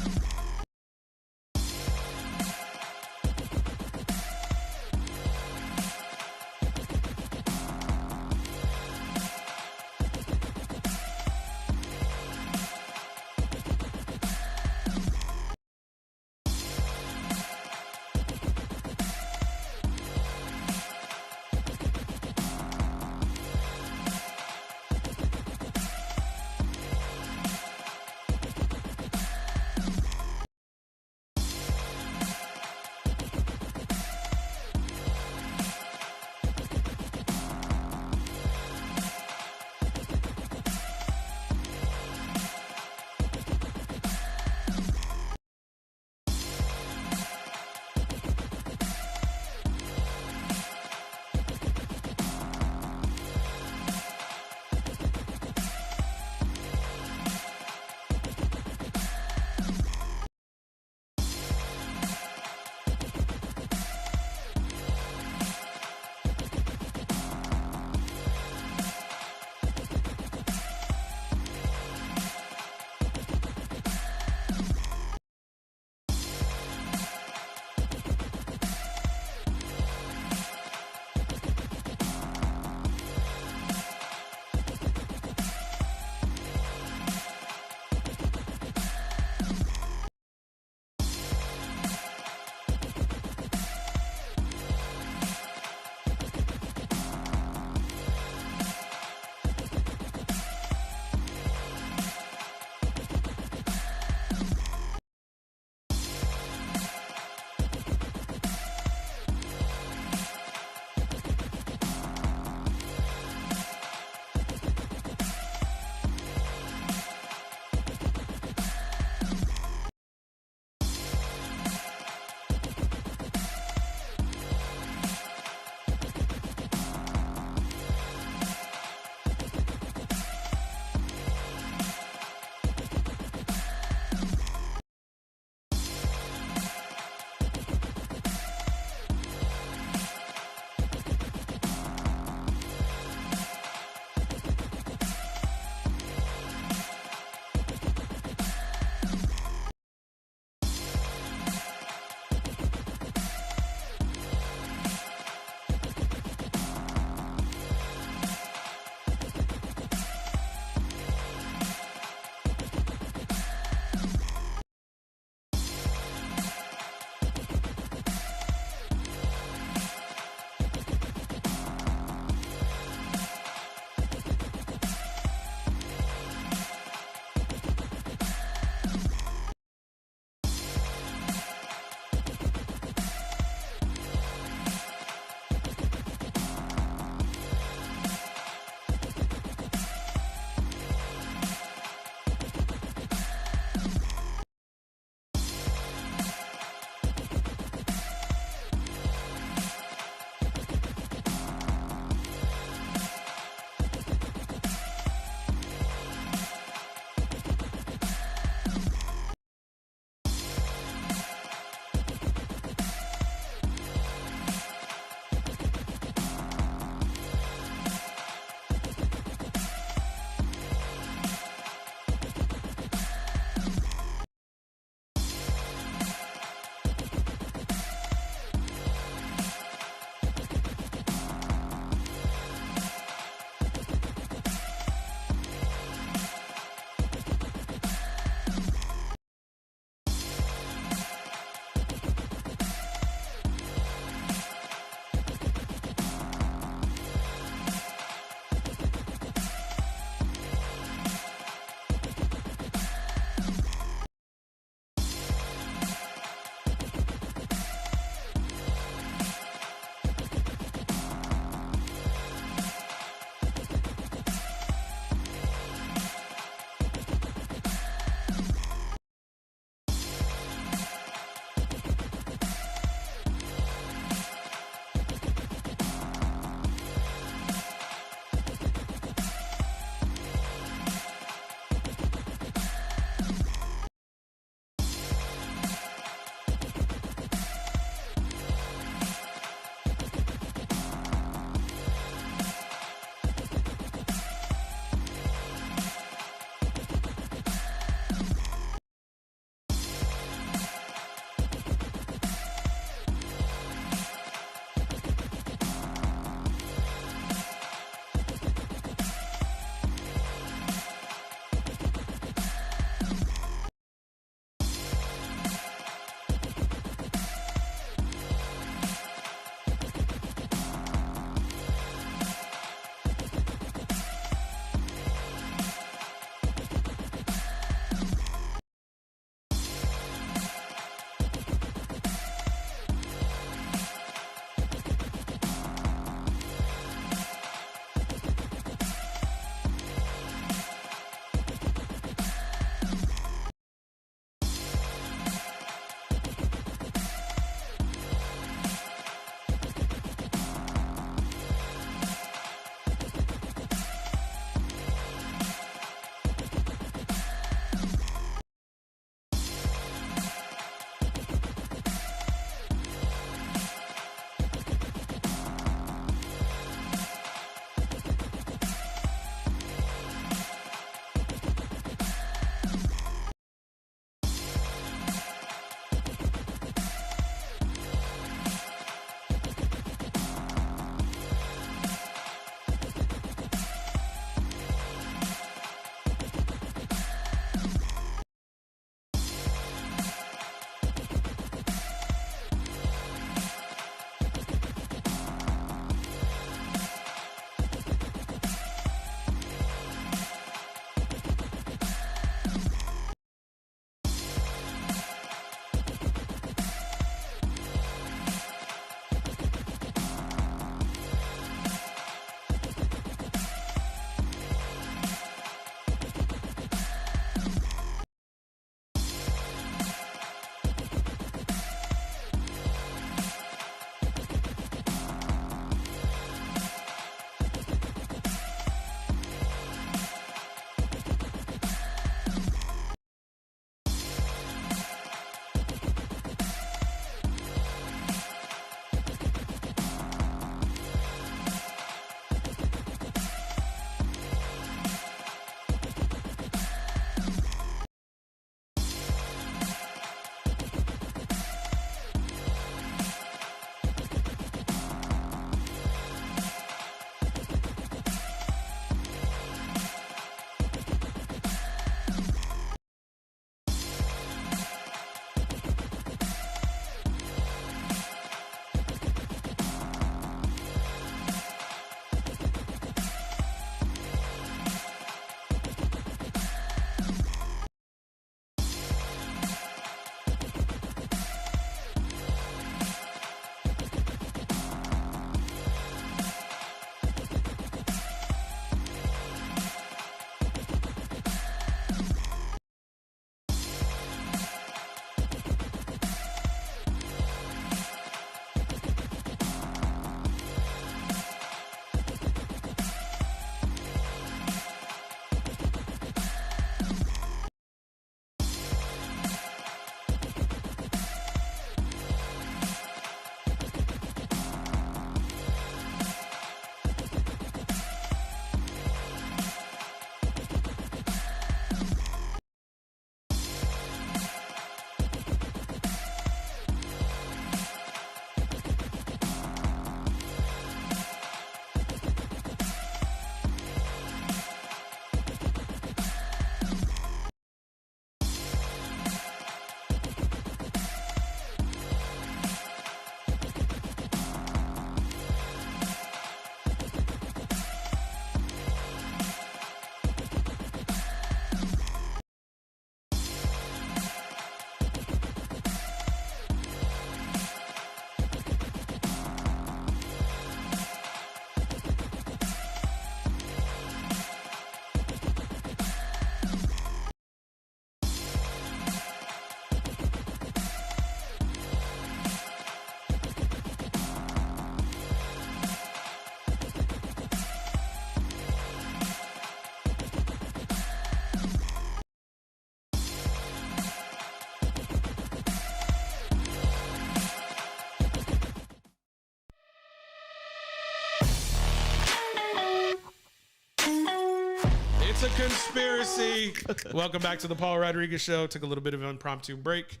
It's a conspiracy. Welcome back to the Paul Rodriguez Show. Took a little bit of an impromptu break.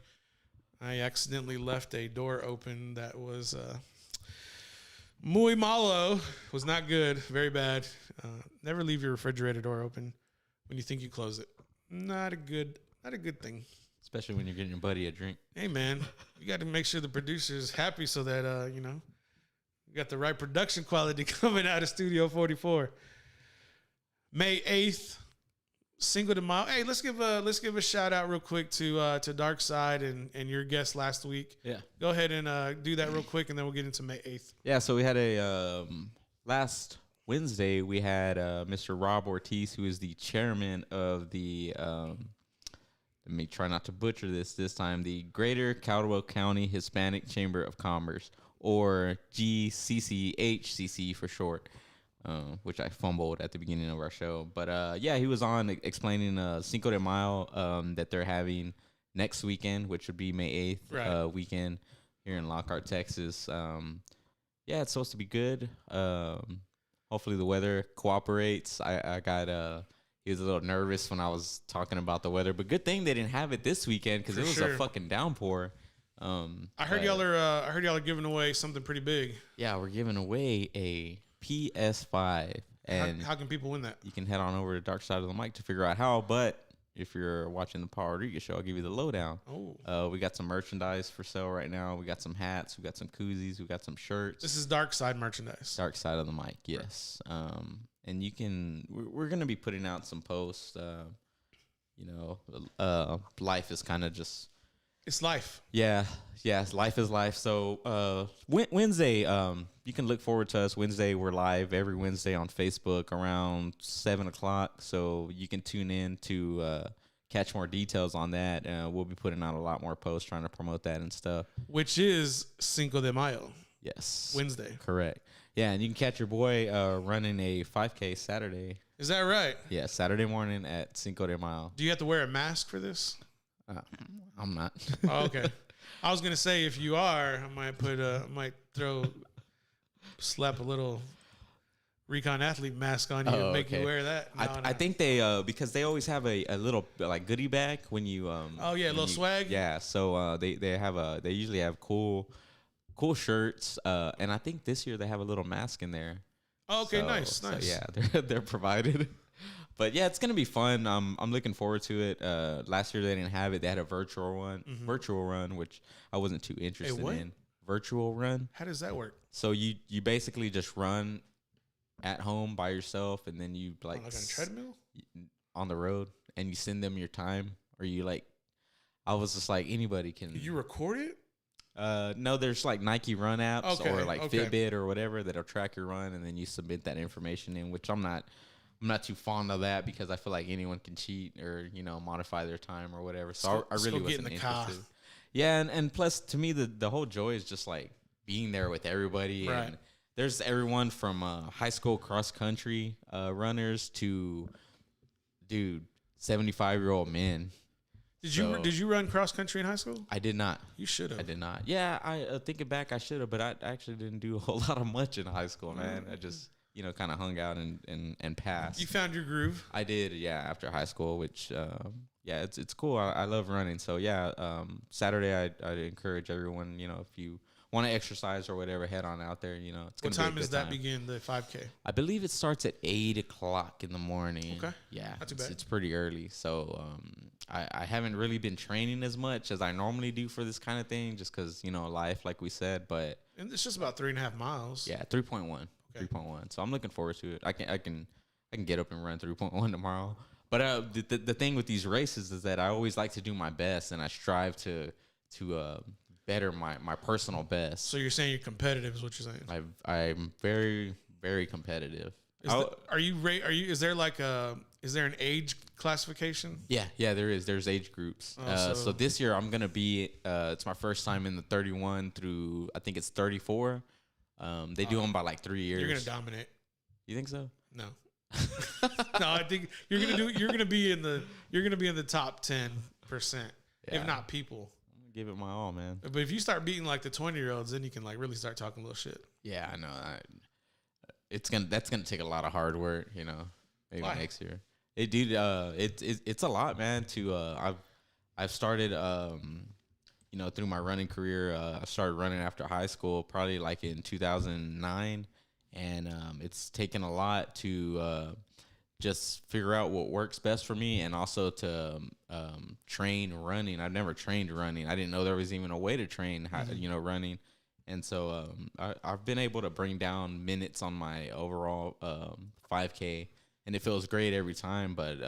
I accidentally left a door open that was muy malo. Was not good. Very bad. Never leave your refrigerator door open when you think you close it. Not a good thing. Especially when you're getting your buddy a drink. Hey, man, you got to make sure the producer's happy so that, you got the right production quality coming out of Studio 44. May 8th, Cinco de Mayo. Hey, let's give a shout out real quick to Dark Side and your guest last week. Yeah. Go ahead and do that real quick, and then we'll get into May 8th. Yeah, so we had a last Wednesday we had Mr. Rob Ortiz, who is the chairman of the let me try not to butcher this time, the Greater Caldwell County Hispanic Chamber of Commerce, or GCCHCC for short. Which I fumbled at the beginning of our show. But, yeah, he was on explaining Cinco de Mayo that they're having next weekend, which would be May 8th weekend here in Lockhart, Texas. Yeah, it's supposed to be good. Hopefully the weather cooperates. I got he was a little nervous when I was talking about the weather, but good thing they didn't have it this weekend because it was a fucking downpour. I heard y'all are giving away something pretty big. Yeah, we're giving away a PS5, and how can people win that? You can head on over to Dark Side of the Mic to figure out how. But if you're watching the Paul Rodriguez Show, I'll give you the lowdown. We got some merchandise for sale right now. We got some hats, we got some koozies, we got some shirts. This is Dark Side merchandise. Dark Side of the Mic, yes. And you can. We're gonna be putting out some posts. Life is kind of just. It's life. Yeah, life is life. So Wednesday, you can look forward to us. Wednesday, we're live every Wednesday on Facebook around 7 o'clock. So you can tune in to catch more details on that. We'll be putting out a lot more posts trying to promote that and stuff. Which is Cinco de Mayo. Yes. Wednesday. Correct. Yeah, and you can catch your boy running a 5K Saturday. Is that right? Yeah, Saturday morning at Cinco de Mayo. Do you have to wear a mask for this? I'm not. Oh, okay. I was gonna say if you are, I might slap a little Recon athlete mask on you and make you wear that. I think they because they always have a little like goodie bag when you a little swag. Yeah, so they usually have cool shirts and I think this year they have a little mask in there. Oh, okay, nice. So yeah, they're provided. But yeah, it's gonna be fun. I'm looking forward to it. Last year they didn't have it. They had a virtual run, which I wasn't too interested in. Virtual run. How does that work? So you basically just run at home by yourself, and then you like on a treadmill on the road, and you send them your time, or you like. I was just like anybody can. You record it? No, there's like Nike Run apps or like Fitbit or whatever that'll track your run, and then you submit that information in. Which I'm not too fond of that because I feel like anyone can cheat or modify their time or whatever. So I really wasn't interested. Yeah, and plus to me the whole joy is just like being there with everybody. Right. And there's everyone from high school cross country runners to 75-year-old men. Did you run cross country in high school? I did not. You should have. I did not. Yeah, I thinking back, I should have, but I actually didn't do a whole lot of much in high school, man. I just kind of hung out and passed. You found your groove. I did, yeah. After high school, which it's cool. I love running. So yeah, Saturday I'd encourage everyone. If you want to exercise or whatever, head on out there. It's what time does that begin? The 5K. I believe it starts at 8 o'clock in the morning. Okay. Yeah, not too bad. It's pretty early. So I haven't really been training as much as I normally do for this kind of thing, just because life, like we said. But and it's just about 3.5 miles. Yeah, 3.1. Okay. 3.1. So I'm looking forward to it. I can get up and run 3.1 tomorrow. But the thing with these races is that I always like to do my best, and I strive to better my personal best. So you're saying you're competitive is what you're saying? I'm very, very competitive. Is there an age classification? Yeah, there is. There's age groups. So this year I'm gonna be. It's my first time in the 31 through I think it's 34. They do them by like 3 years. You're gonna dominate. You think so? No. No, I think you're gonna be in the top 10%, if not people. I'm gonna give it my all, man. But if you start beating like the 20-year-olds, then you can like really start talking a little shit. Yeah, I know. That's gonna take a lot of hard work, maybe Why? next year. Dude, it's a lot, man. I've started, through my running career. I started running after high school, probably like in 2009, and it's taken a lot to just figure out what works best for me, and also to train running. I've never trained running. I didn't know there was even a way to train, running. And so I've been able to bring down minutes on my overall 5K, and it feels great every time. But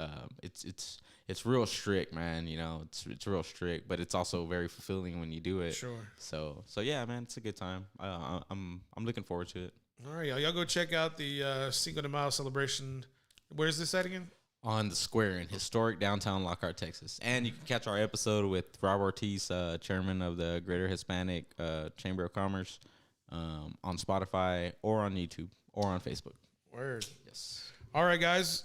it's real strict, man. It's real strict, but it's also very fulfilling when you do it. Sure. So yeah, man, it's a good time. I'm looking forward to it. All right, y'all go check out the Cinco de Mayo celebration. Where's this at again? On the square in historic downtown Lockhart, Texas. And you can catch our episode with Rob Ortiz, chairman of the Greater Hispanic Chamber of Commerce, on Spotify or on YouTube or on Facebook. Word. Yes. All right, guys.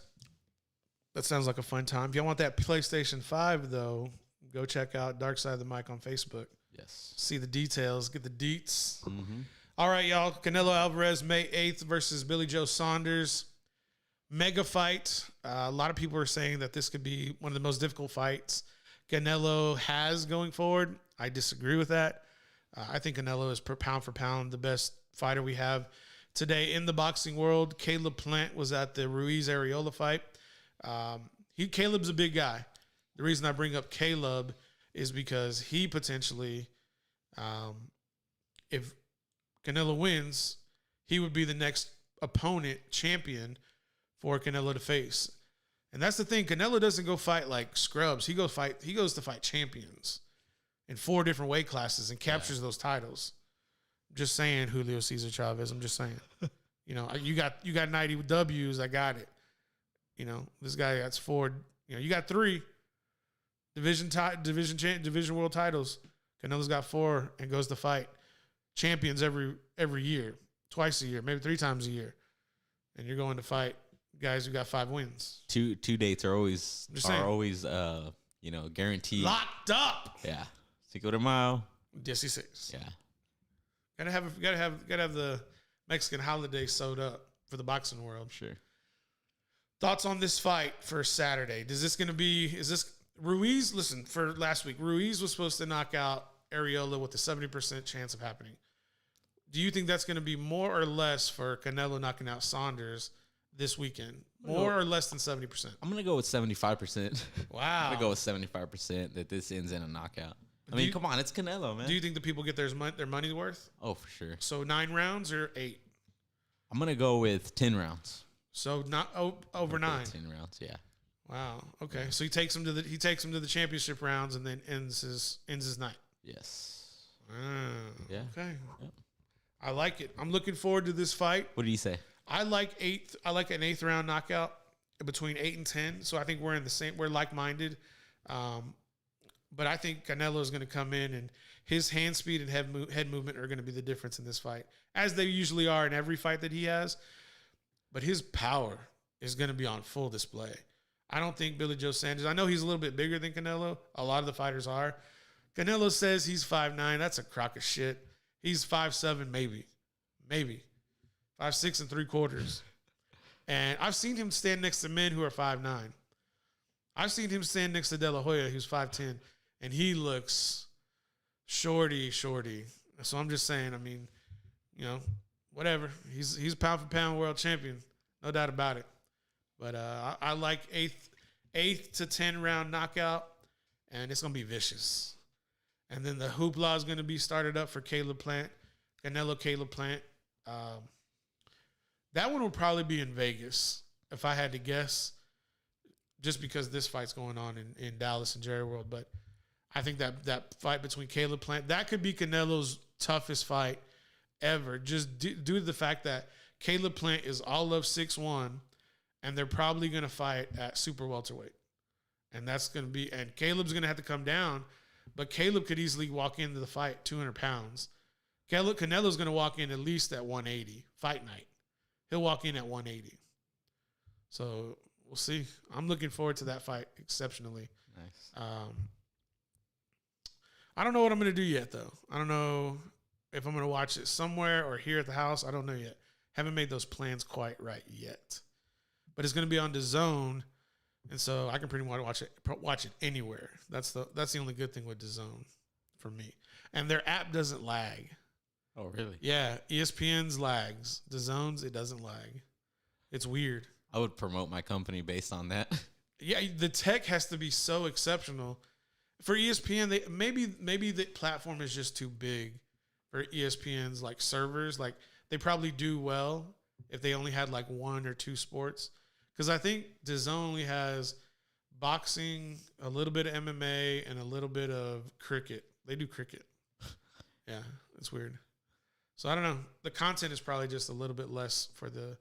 That sounds like a fun time. If y'all want that PlayStation 5, though, go check out Dark Side of the Mic on Facebook. Yes. See the details. Get the deets. Mm-hmm. All right, y'all. Canelo Alvarez, May 8th versus Billy Joe Saunders. Mega fight. A lot of people are saying that this could be one of the most difficult fights Canelo has going forward. I disagree with that. I think Canelo is pound for pound the best fighter we have today in the boxing world. Caleb Plant was at the Ruiz-Arreola fight. Caleb's a big guy. The reason I bring up Caleb is because he potentially, if Canelo wins, he would be the next opponent champion for Canelo to face. And that's the thing. Canelo doesn't go fight like scrubs. He goes to fight champions in 4 different weight classes and captures those titles. Just saying, Julio Cesar Chavez. I'm just saying. You got 90 W's. I got it. This guy got 4. You got 3 division world titles. Canelo's got 4 and goes to fight champions every year, twice a year, maybe 3 times a year. And you're going to fight guys who got 5 wins. Two dates are always guaranteed. Locked up. Yeah. Cinco de Mayo. 16. Yeah. Gotta have the Mexican holiday sewed up for the boxing world. Sure. Thoughts on this fight for Saturday? Is this Ruiz? Listen, for last week, Ruiz was supposed to knock out Arreola with a 70% chance of happening. Do you think that's going to be more or less for Canelo knocking out Saunders this weekend? More or less than 70%? I'm going to go with 75%. Wow. I'm going to go with 75% that this ends in a knockout. Come on, it's Canelo, man. Do you think the people get their money's worth? Oh, for sure. So 9 rounds or 8? I'm going to go with 10 rounds. So not over 9. 10 rounds, yeah. Wow. Okay. So he takes him to the championship rounds and then ends his night. Yes. Yeah. Okay. Yep. I like it. I'm looking forward to this fight. What do you say? I like an 8th round knockout between 8 and 10. So I think we're like-minded. But I think Canelo is going to come in, and his hand speed and head movement are going to be the difference in this fight, as they usually are in every fight that he has. But his power is going to be on full display. I don't think Billy Joe Saunders, I know he's a little bit bigger than Canelo. A lot of the fighters are. Canelo says he's 5'9". That's a crock of shit. He's 5'7", maybe. 5'6" and 3/4. And I've seen him stand next to men who are 5'9". I've seen him stand next to De La Hoya, who's 5'10", and he looks shorty. So I'm just saying, whatever. He's pound for pound world champion, no doubt about it. But I like 8th to 10 round knockout, and it's gonna be vicious. And then the hoopla is gonna be started up for Caleb Plant. That one will probably be in Vegas, if I had to guess, just because this fight's going on in Dallas and Jerry World. But I think that fight between Caleb Plant, that could be Canelo's toughest fight ever, just due to the fact that Caleb Plant is all of 6'1", and they're probably going to fight at super welterweight. And and Caleb's going to have to come down, but Caleb could easily walk into the fight 200 pounds. Canelo's going to walk in at least at 180, fight night. He'll walk in at 180. So we'll see. I'm looking forward to that fight exceptionally. Nice. I don't know what I'm going to do yet, though. I don't know if I'm going to watch it somewhere or here at the house. I don't know yet. Haven't made those plans quite right yet. But it's going to be on DAZN. and so I can pretty much watch it anywhere. That's the only good thing with DAZN for me. And their app doesn't lag. Oh, really? Yeah, ESPN's lags. DAZN's, it doesn't lag. It's weird. I would promote my company based on that. Yeah, the tech has to be so exceptional. For ESPN, maybe the platform is just too big for ESPN's like servers. Like they probably do well if they only had like 1 or 2 sports. Because I think DAZN only has boxing, a little bit of MMA, and a little bit of cricket. They do cricket. Yeah, it's weird. So I don't know. The content is probably just a little bit less for the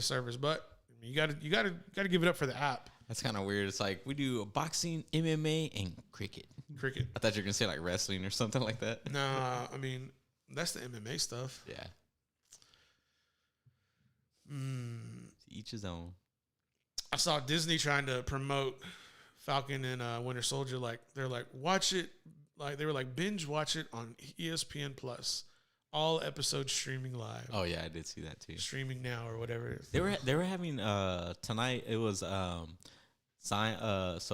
servers, but you gotta give it up for the app. That's kind of weird. It's like we do boxing, MMA, and cricket. Cricket. I thought you were gonna say like wrestling or something like that. No, I mean that's the MMA stuff. Yeah. Each his own. I saw Disney trying to promote Falcon and Winter Soldier. Like they're like watch it. Like they were like binge watch it on ESPN Plus. All episodes streaming live. Oh yeah, I did see that too. Streaming now or whatever. They were having tonight. It was so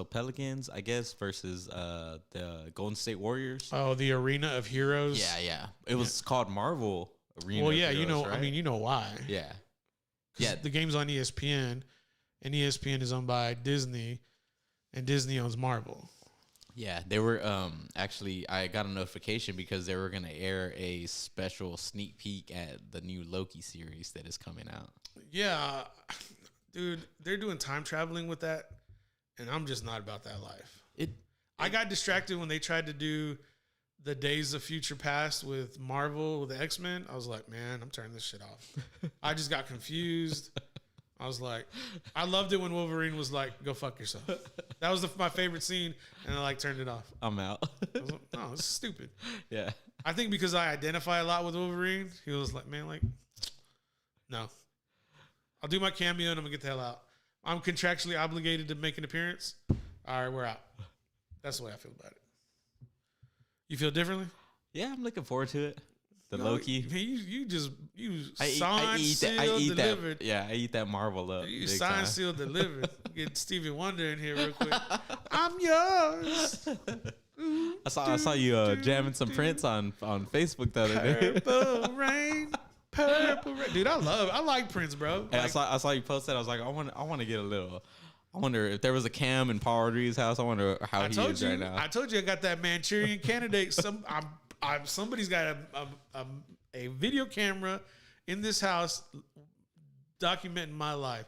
Pelicans, I guess, versus the Golden State Warriors. Oh, the Arena of Heroes. Yeah. It was called Marvel Arena. Well, yeah, of Heroes, you know. right? I mean, you know why? Yeah. Yeah. The game's on ESPN, and ESPN is owned by Disney, and Disney owns Marvel. Yeah, they were actually I got a notification because they were going to air a special sneak peek at the new Loki series that is coming out. Yeah, dude, they're doing time traveling with that, and I'm just not about that life. I got distracted when they tried to do the Days of Future Past with Marvel, with the X-Men. I was like, man, I'm turning this shit off. I just got confused. I was like, I loved it when Wolverine was like, go fuck yourself. That was my favorite scene, and I like turned it off. I'm out. I was like, no, this is stupid. Yeah. I think because I identify a lot with Wolverine, he was like, man, like, no. I'll do my cameo and I'm going to get the hell out. I'm contractually obligated to make an appearance. All right, we're out. That's the way I feel about it. You feel differently? Yeah, I'm looking forward to it. The Loki. Signed, sealed, delivered. That. Yeah, I eat that Marvel up. You signed, sealed, delivered. Get Stevie Wonder in here real quick. I'm yours. I saw you jamming some Prince on Facebook the other day. Purple rain. Dude, I like Prince, bro. Hey, like, I saw you post that. I was like, I want to get a little. I wonder if there was a cam in Paul Rodriguez's house. I wonder how he is right now. I told you I got that Manchurian Candidate. Somebody's got a video camera in this house documenting my life.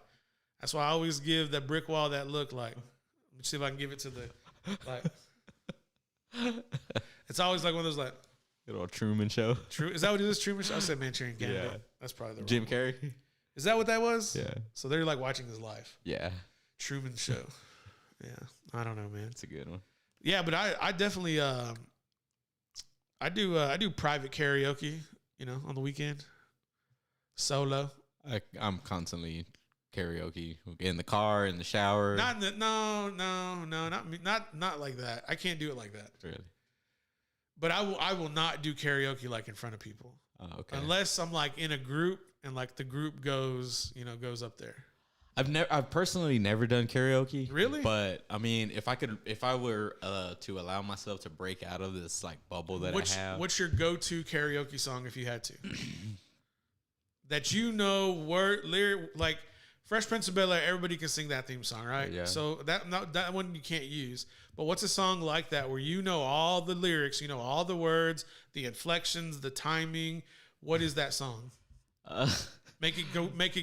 That's why I always give that brick wall that look like. Let me see if I can give it to the like. It's always like one of those like good old Truman Show. True, is that what it is? Truman Show. I said Manchurian Candidate. Yeah. That's probably the Jim Carrey. Is that what that was? Yeah. So they're like watching his life. Yeah. Truman Show. Yeah. I don't know, man. It's a good one. Yeah, but I definitely I do private karaoke, on the weekend. Solo. I'm constantly karaoke in the car, in the shower. Not like that. I can't do it like that. Really? But I will not do karaoke like in front of people. Oh, okay. Unless I'm like in a group and like the group goes up there. I've personally never done karaoke. Really? But I mean, if I were to allow myself to break out of this like bubble that I have. What's your go-to karaoke song if you had to? That word, lyric, like Fresh Prince of Bel-Air, everybody can sing that theme song, right? Yeah. So that one you can't use. But what's a song like that where you know all the lyrics, all the words, the inflections, the timing? What is that song? Make it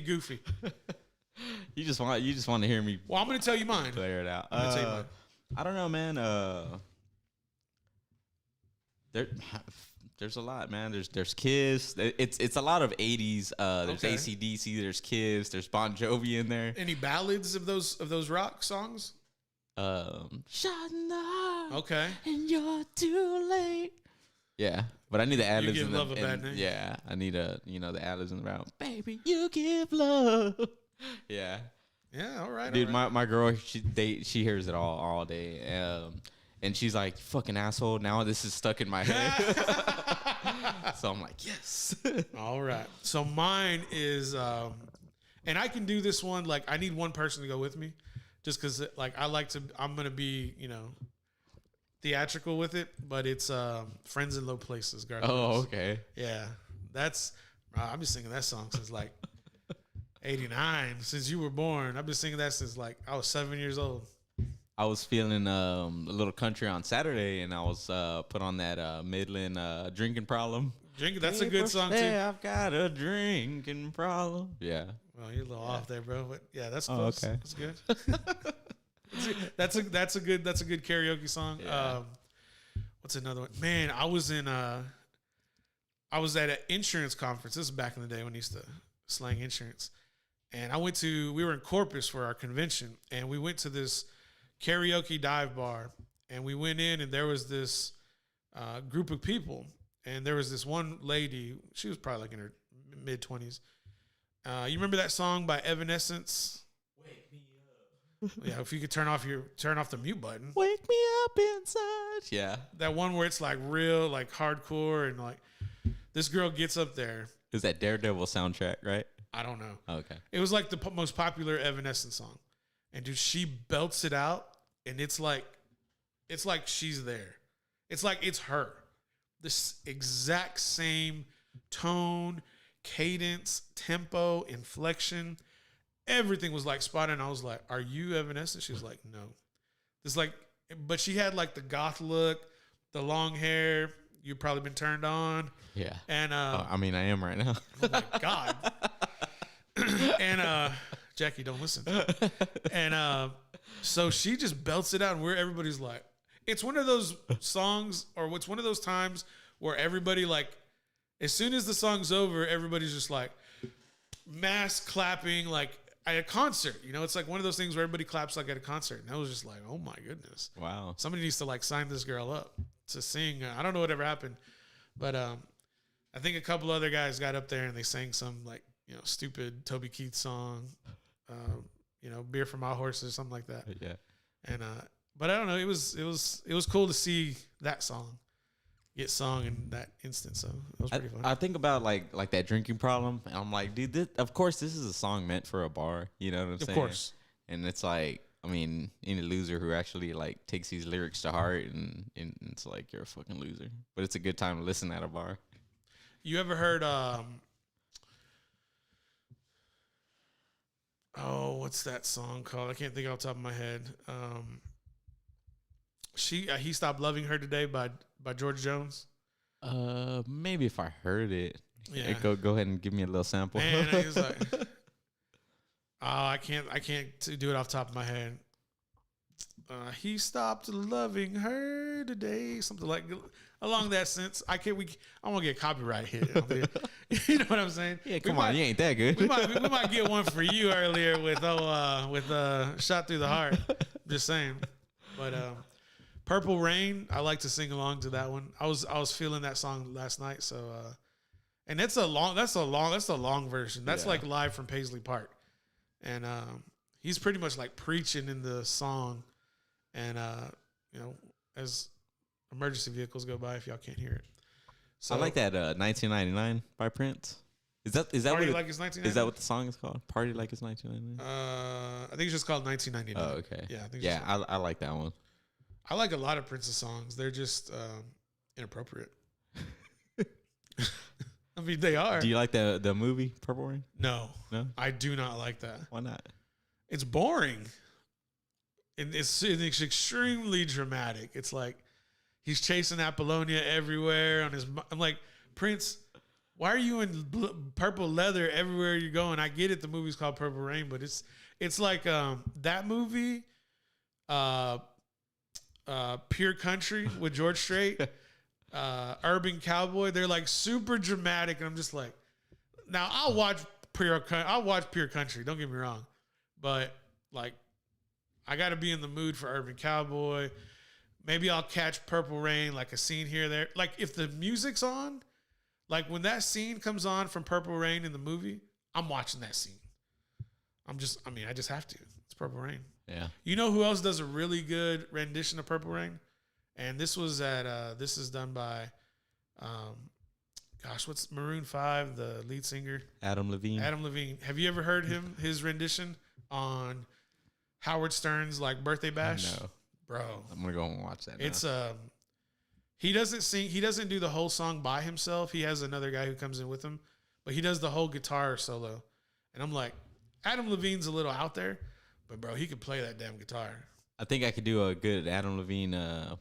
goofy. You just want to hear me. Well, I'm going to tell you mine. Clear it out. I'm going to tell you mine. I don't know, man. There's a lot, man. There's Kiss. It's a lot of 80s. There's AC/DC. There's Kiss. There's Bon Jovi in there. Any ballads of those rock songs? Shutting up. Okay. And you're too late. Yeah, but I need the ad-libs. You give love a bad name. Yeah, I need the ad-libs in the round. Baby, you give love. Yeah. Yeah. All right. Dude, all right. my girl, she hears it all day, and she's like, "Fucking asshole!" Now this is stuck in my head. So I'm like, yes. All right. So mine is, and I can do this one. Like, I need one person to go with me. just because like I'm gonna be theatrical with it, but it's Friends in Low Places. Garth Oh, Brooks. okay. Yeah, that's I've been singing that song since like '89, since you were born. I've been singing that since like I was 7 years old. I was feeling a little country on Saturday, and I was put on that Midland drinking problem. That's a good song too. I've got a drinking problem. Yeah. Well, you're a little off there, bro. But yeah, that's close. Okay. That's good. that's a good karaoke song. Yeah. What's another one? Man, I was at an insurance conference. This is back in the day when I used to slang insurance. And we were in Corpus for our convention, and we went to this karaoke dive bar, and we went in, and there was this group of people, and there was this one lady. She was probably like in her mid-20s. You remember that song by Evanescence? Wake me up. Yeah, if you could turn off the mute button. Wake me up inside. Yeah. That one where it's like real, like hardcore, and like this girl gets up there. Is that Daredevil soundtrack, right? I don't know. Okay. It was like the most popular Evanescence song. And dude, she belts it out, and it's like she's there. It's like it's her. This exact same tone, cadence, tempo, inflection, everything was like spot on. I was like, "Are you Evanescence?" She was like, "No." It's like, but she had like the goth look, the long hair. You've probably been turned on. Yeah. And I mean, I am right now. Oh my God. And Jackie, don't listen. And so she just belts it out, and everybody's like, it's one of those songs, or it's one of those times where everybody, like, as soon as the song's over, everybody's just like mass clapping, like at a concert. It's like one of those things where everybody claps like at a concert. And I was just like, oh my goodness. Wow. Somebody needs to like sign this girl up to sing. I don't know whatever happened, but I think a couple other guys got up there and they sang some like, stupid Toby Keith song, Beer for My Horses, something like that. Yeah. And but I don't know, it was cool to see that song get sung in that instance. So it was pretty fun. I think about like that drinking problem, and I'm like, dude, of course this is a song meant for a bar. You know what I'm saying? Of course. And it's like, I mean, any loser who actually like takes these lyrics to heart, and it's like, you're a fucking loser. But it's a good time to listen at a bar. You ever heard what's that song called? I can't think off the top of my head. He Stopped Loving Her Today by George Jones. Maybe if I heard it. Yeah. Hey, go ahead and give me a little sample. Man, he was like, I can't do it off the top of my head. He stopped loving her today, something like along that sense. I won't get copyright hit. You know what I'm saying? Yeah, come on, you ain't that good. we might get one for you earlier with Shot Through the Heart. Just saying. But Purple Rain, I like to sing along to that one. I was feeling that song last night, so and that's a long version. That's like live from Paisley Park. And he's pretty much like preaching in the song. And as emergency vehicles go by, if y'all can't hear it. So I like that 1999 by Prince. Is that Party what Like It's 1999? Is that what the song is called? Party Like It's 1999? I think it's just called 1999. Oh, okay. Yeah, I think I like that one. I like a lot of Prince's songs. They're just inappropriate. I mean, they are. Do you like the movie Purple Rain? No. No? I do not like that. Why not? It's boring. And it's extremely dramatic. It's like he's chasing Apollonia everywhere on his. I'm like, Prince, why are you in purple leather everywhere you're going? I get it. The movie's called Purple Rain, but it's like that movie, Pure Country with George Strait, Urban Cowboy. They're like super dramatic, and I'm just like, now I'll watch Pure Country. Don't get me wrong, but like, I got to be in the mood for Urban Cowboy. Maybe I'll catch Purple Rain, like a scene here or there. Like if the music's on, like when that scene comes on from Purple Rain in the movie, I'm watching that scene. I just have to. It's Purple Rain. Yeah. You know who else does a really good rendition of Purple Rain? And this is done by, what's Maroon 5, the lead singer? Adam Levine. Have you ever heard his rendition on Howard Stern's like birthday bash. No, Bro, I'm gonna go and watch that. it's he doesn't sing. He doesn't do the whole song by himself. He has another guy who comes in with him, but he does the whole guitar solo. And I'm like, Adam Levine's a little out there, but bro, he could play that damn guitar. I think I could do a good Adam Levine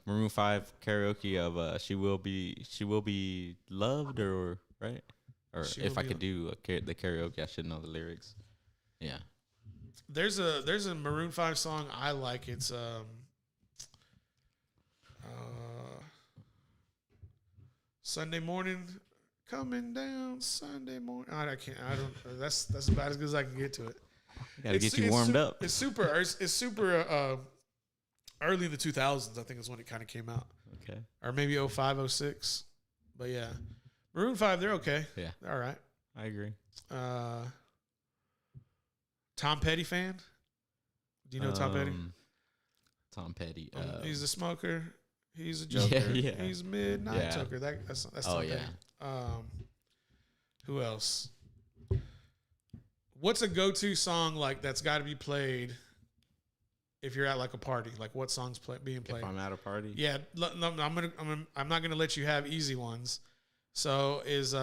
Maroon 5 karaoke of She Will Be Loved, or right? Or if I could do the karaoke, I should know the lyrics. Yeah. There's a Maroon 5 song I like. It's Sunday morning coming down Sunday morning. I don't. That's about as good as I can get to it. Gotta get you warmed up. It's super early in the 2000s, I think is when it kind of came out. Okay. Or maybe 05, 06. But yeah. Maroon 5, they're okay. Yeah. They're all right. I agree. Tom Petty fan? Do you know Tom Petty? Tom Petty. He's a smoker. He's a joker. Yeah. He's a midnight joker. That's Tom Petty. Who else? What's a go-to song like that's got to be played if you're at like a party? Like what songs being played? If I'm at a party? Yeah, I'm not gonna let you have easy ones. So is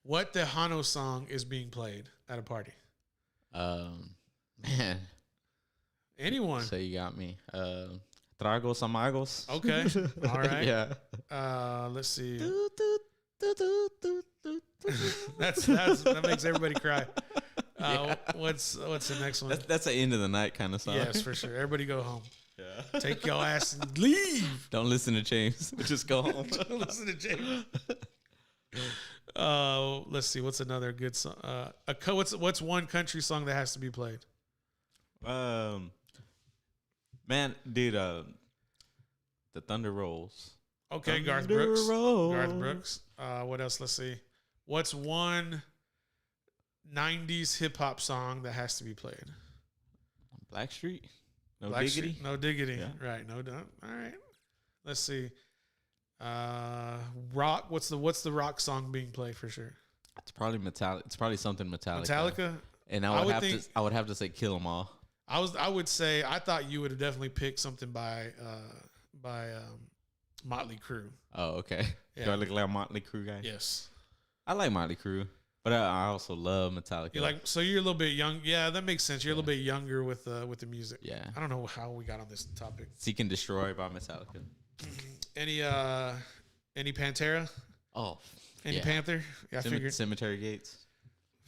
what Tejano song is being played at a party? Man. Anyone? So you got me. Tragos Amagos. Okay. All right. Yeah. Let's see. that makes everybody cry. What's the next one? That's the end of the night kind of song. Yes, for sure. Everybody go home. Yeah. Take your ass and leave. Don't listen to James. Just go home. Don't listen to James. Let's see. What's another good song? What's one country song that has to be played? Man, dude, the Thunder Rolls. Okay, Garth Thunder Brooks. Rolls. Garth Brooks. What else? Let's see. What's one 90s hip hop song that has to be played? Blackstreet. No Black Diggity. Sheep? No Diggity. Yeah. Right. No. All right. Let's see. Rock. What's the rock song being played for sure? It's probably Metallica. It's probably something Metallica. Metallica. And I would have to say Kill 'Em All. I would say I thought you would have definitely picked something by Motley Crue. Oh, okay. Yeah. Do I look like a Motley Crue guy? Yes. I like Motley Crue, but I also love Metallica. You're so you're a little bit young. Yeah, that makes sense. You're a little bit younger with the music. Yeah. I don't know how we got on this topic. Seek and Destroy by Metallica. Any Pantera? Oh. Any Panther? Yeah, I figured. Cemetery Gates.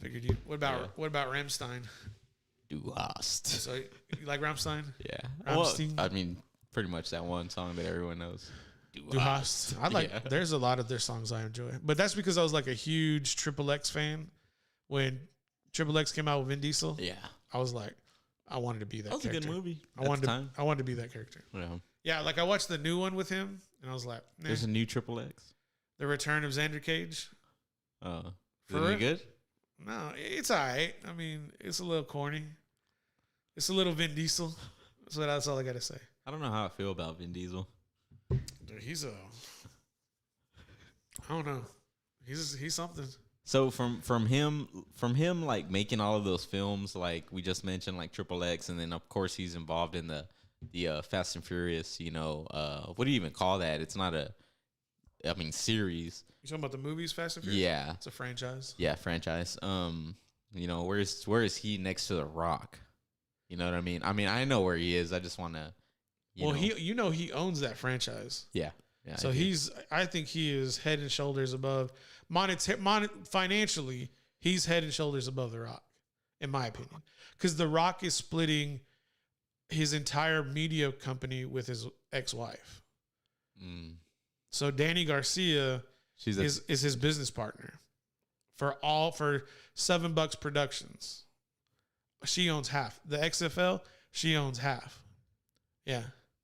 Figured you. What about Rammstein? Du hast. So you like Rammstein? Yeah. Rammstein? Well, I mean, pretty much that one song that everyone knows. Du hast. I like. Yeah. There's a lot of their songs I enjoy, but that's because I was like a huge Triple X fan when Triple X came out with Vin Diesel. Yeah. I was like, I wanted to be that. That was character. a good movie. I wanted to be that character. Yeah. Yeah, like I watched the new one with him, and I was like, nah. There's a new Triple X. The Return of Xander Cage. Is it any good? No, it's all right. I mean, it's a little corny. It's a little Vin Diesel. That's all I got to say. I don't know how I feel about Vin Diesel. Dude, I don't know. He's something. So from him like making all of those films like we just mentioned, like Triple X, and then of course he's involved in the Fast and Furious, what do you even call that? It's not series. You talking about the movies Fast and Furious? Yeah. It's a franchise. Yeah, franchise. Where is he next to The Rock? You know what I mean? I mean, I know where he is. I just want to he owns that franchise. Yeah. Yeah. So I think he is head and shoulders above financially, he's head and shoulders above The Rock, in my opinion. Because The Rock is splitting his entire media company with his ex-wife. Mm. So Danny Garcia is his business partner for $7 Productions. She owns half. The XFL, she owns half. Yeah.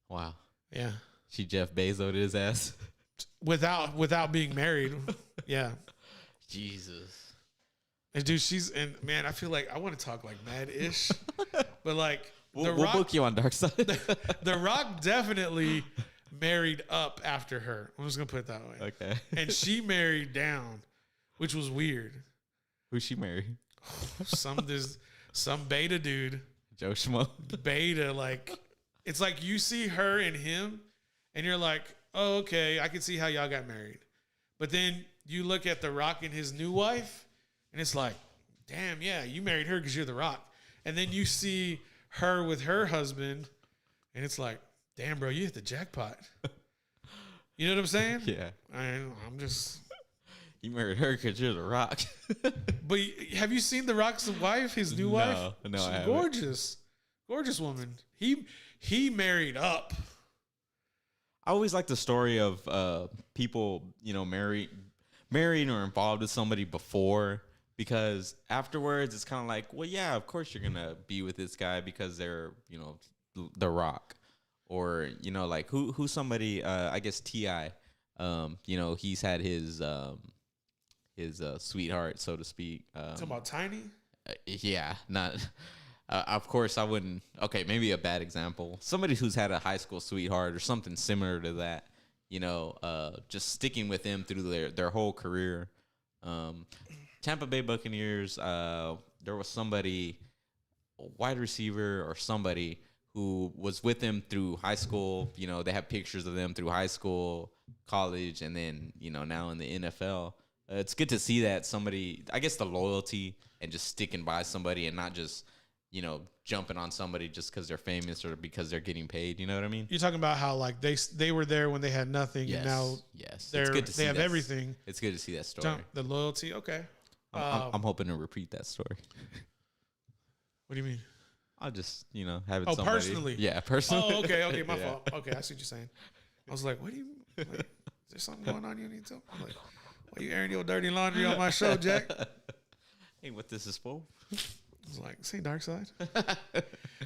Wow. Yeah. She Jeff Bezos his ass. Without being married. Yeah. Jesus. And dude, man, I feel like I want to talk like mad-ish. But like we'll book you on Dark Side. The Rock definitely married up after her. I'm just gonna put it that way. Okay. And she married down, which was weird. Who's she married? some beta dude. Joe Schmo. Beta, like, it's like you see her and him, and you're like, oh, okay, I can see how y'all got married. But then you look at The Rock and his new wife, and it's like, damn, yeah, you married her because you're The Rock. And then you see her with her husband, and it's like, damn, bro, you hit the jackpot. You know what I'm saying? Yeah. I'm just... You married her because you're The Rock. But have you seen The Rock's wife, his new wife? No, She's I haven't. Gorgeous woman. He married up. I always like the story of people, married or involved with somebody before, because afterwards it's kind of like, well, yeah, of course you're gonna be with this guy because they're, The Rock, or like who's somebody, I guess T.I. He's had his sweetheart, so to speak. Talking about Tiny? Yeah, not. Of course, I wouldn't. Okay, maybe a bad example. Somebody who's had a high school sweetheart or something similar to that. Just sticking with them through their whole career. Tampa Bay Buccaneers. There was somebody, a wide receiver or somebody who was with them through high school. They have pictures of them through high school, college, and then now in the NFL. It's good to see that somebody, I guess, the loyalty and just sticking by somebody and not just jumping on somebody just because they're famous or because they're getting paid. You know what I mean? You're talking about how like they were there when they had nothing, yes, and now yes, they have everything. It's good to see that story. The loyalty, okay. I'm hoping to repeat that story. What do you mean? I'll just have it. Oh, somebody, personally. Yeah, personally. Oh, okay, my fault. Okay, I see what you're saying. I was like, what do you? Like, is there something going on you need to? I'm like, why you airing your dirty laundry on my show, Jack? Hey, what this is for? I was like, say dark side. All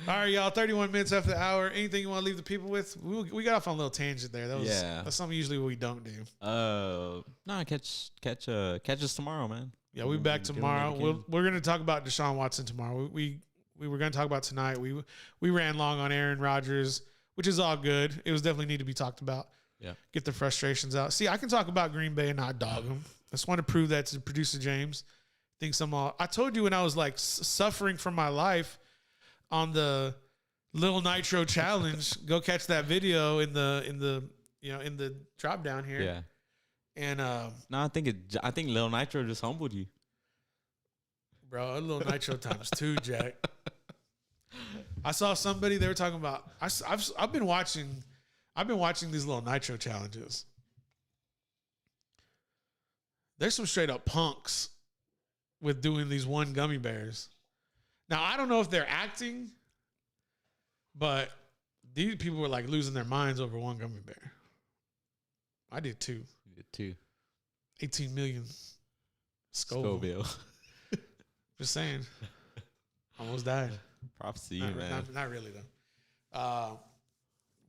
right, y'all. 31 minutes after the hour. Anything you want to leave the people with? We got off on a little tangent there. That's something usually we don't do. No, catch us tomorrow, man. Yeah, we'll be back tomorrow. We're gonna talk about Deshaun Watson tomorrow. We were gonna talk about tonight. We ran long on Aaron Rodgers, which is all good. It was definitely need to be talked about. Yeah, get the frustrations out. See, I can talk about Green Bay and not dog them. I just want to prove that to producer James. I told you when I was like suffering from my life on the Lil Nitro challenge. Go catch that video in the drop down here. Yeah. And no, I think Lil Nitro just humbled you, bro. A Lil Nitro times 2, Jack. I saw somebody, they were talking about. I've been watching these Lil Nitro challenges. There's some straight up punks with doing these one gummy bears. Now, I don't know if they're acting, but these people were like losing their minds over one gummy bear. I did too. You did too. 18 million. Scoville. Just saying. Almost died. Props to you, man. Not really, though.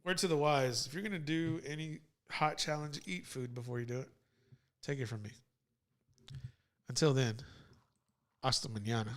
Word to the wise. If you're going to do any hot challenge, eat food before you do it. Take it from me. Until then. Hasta mañana.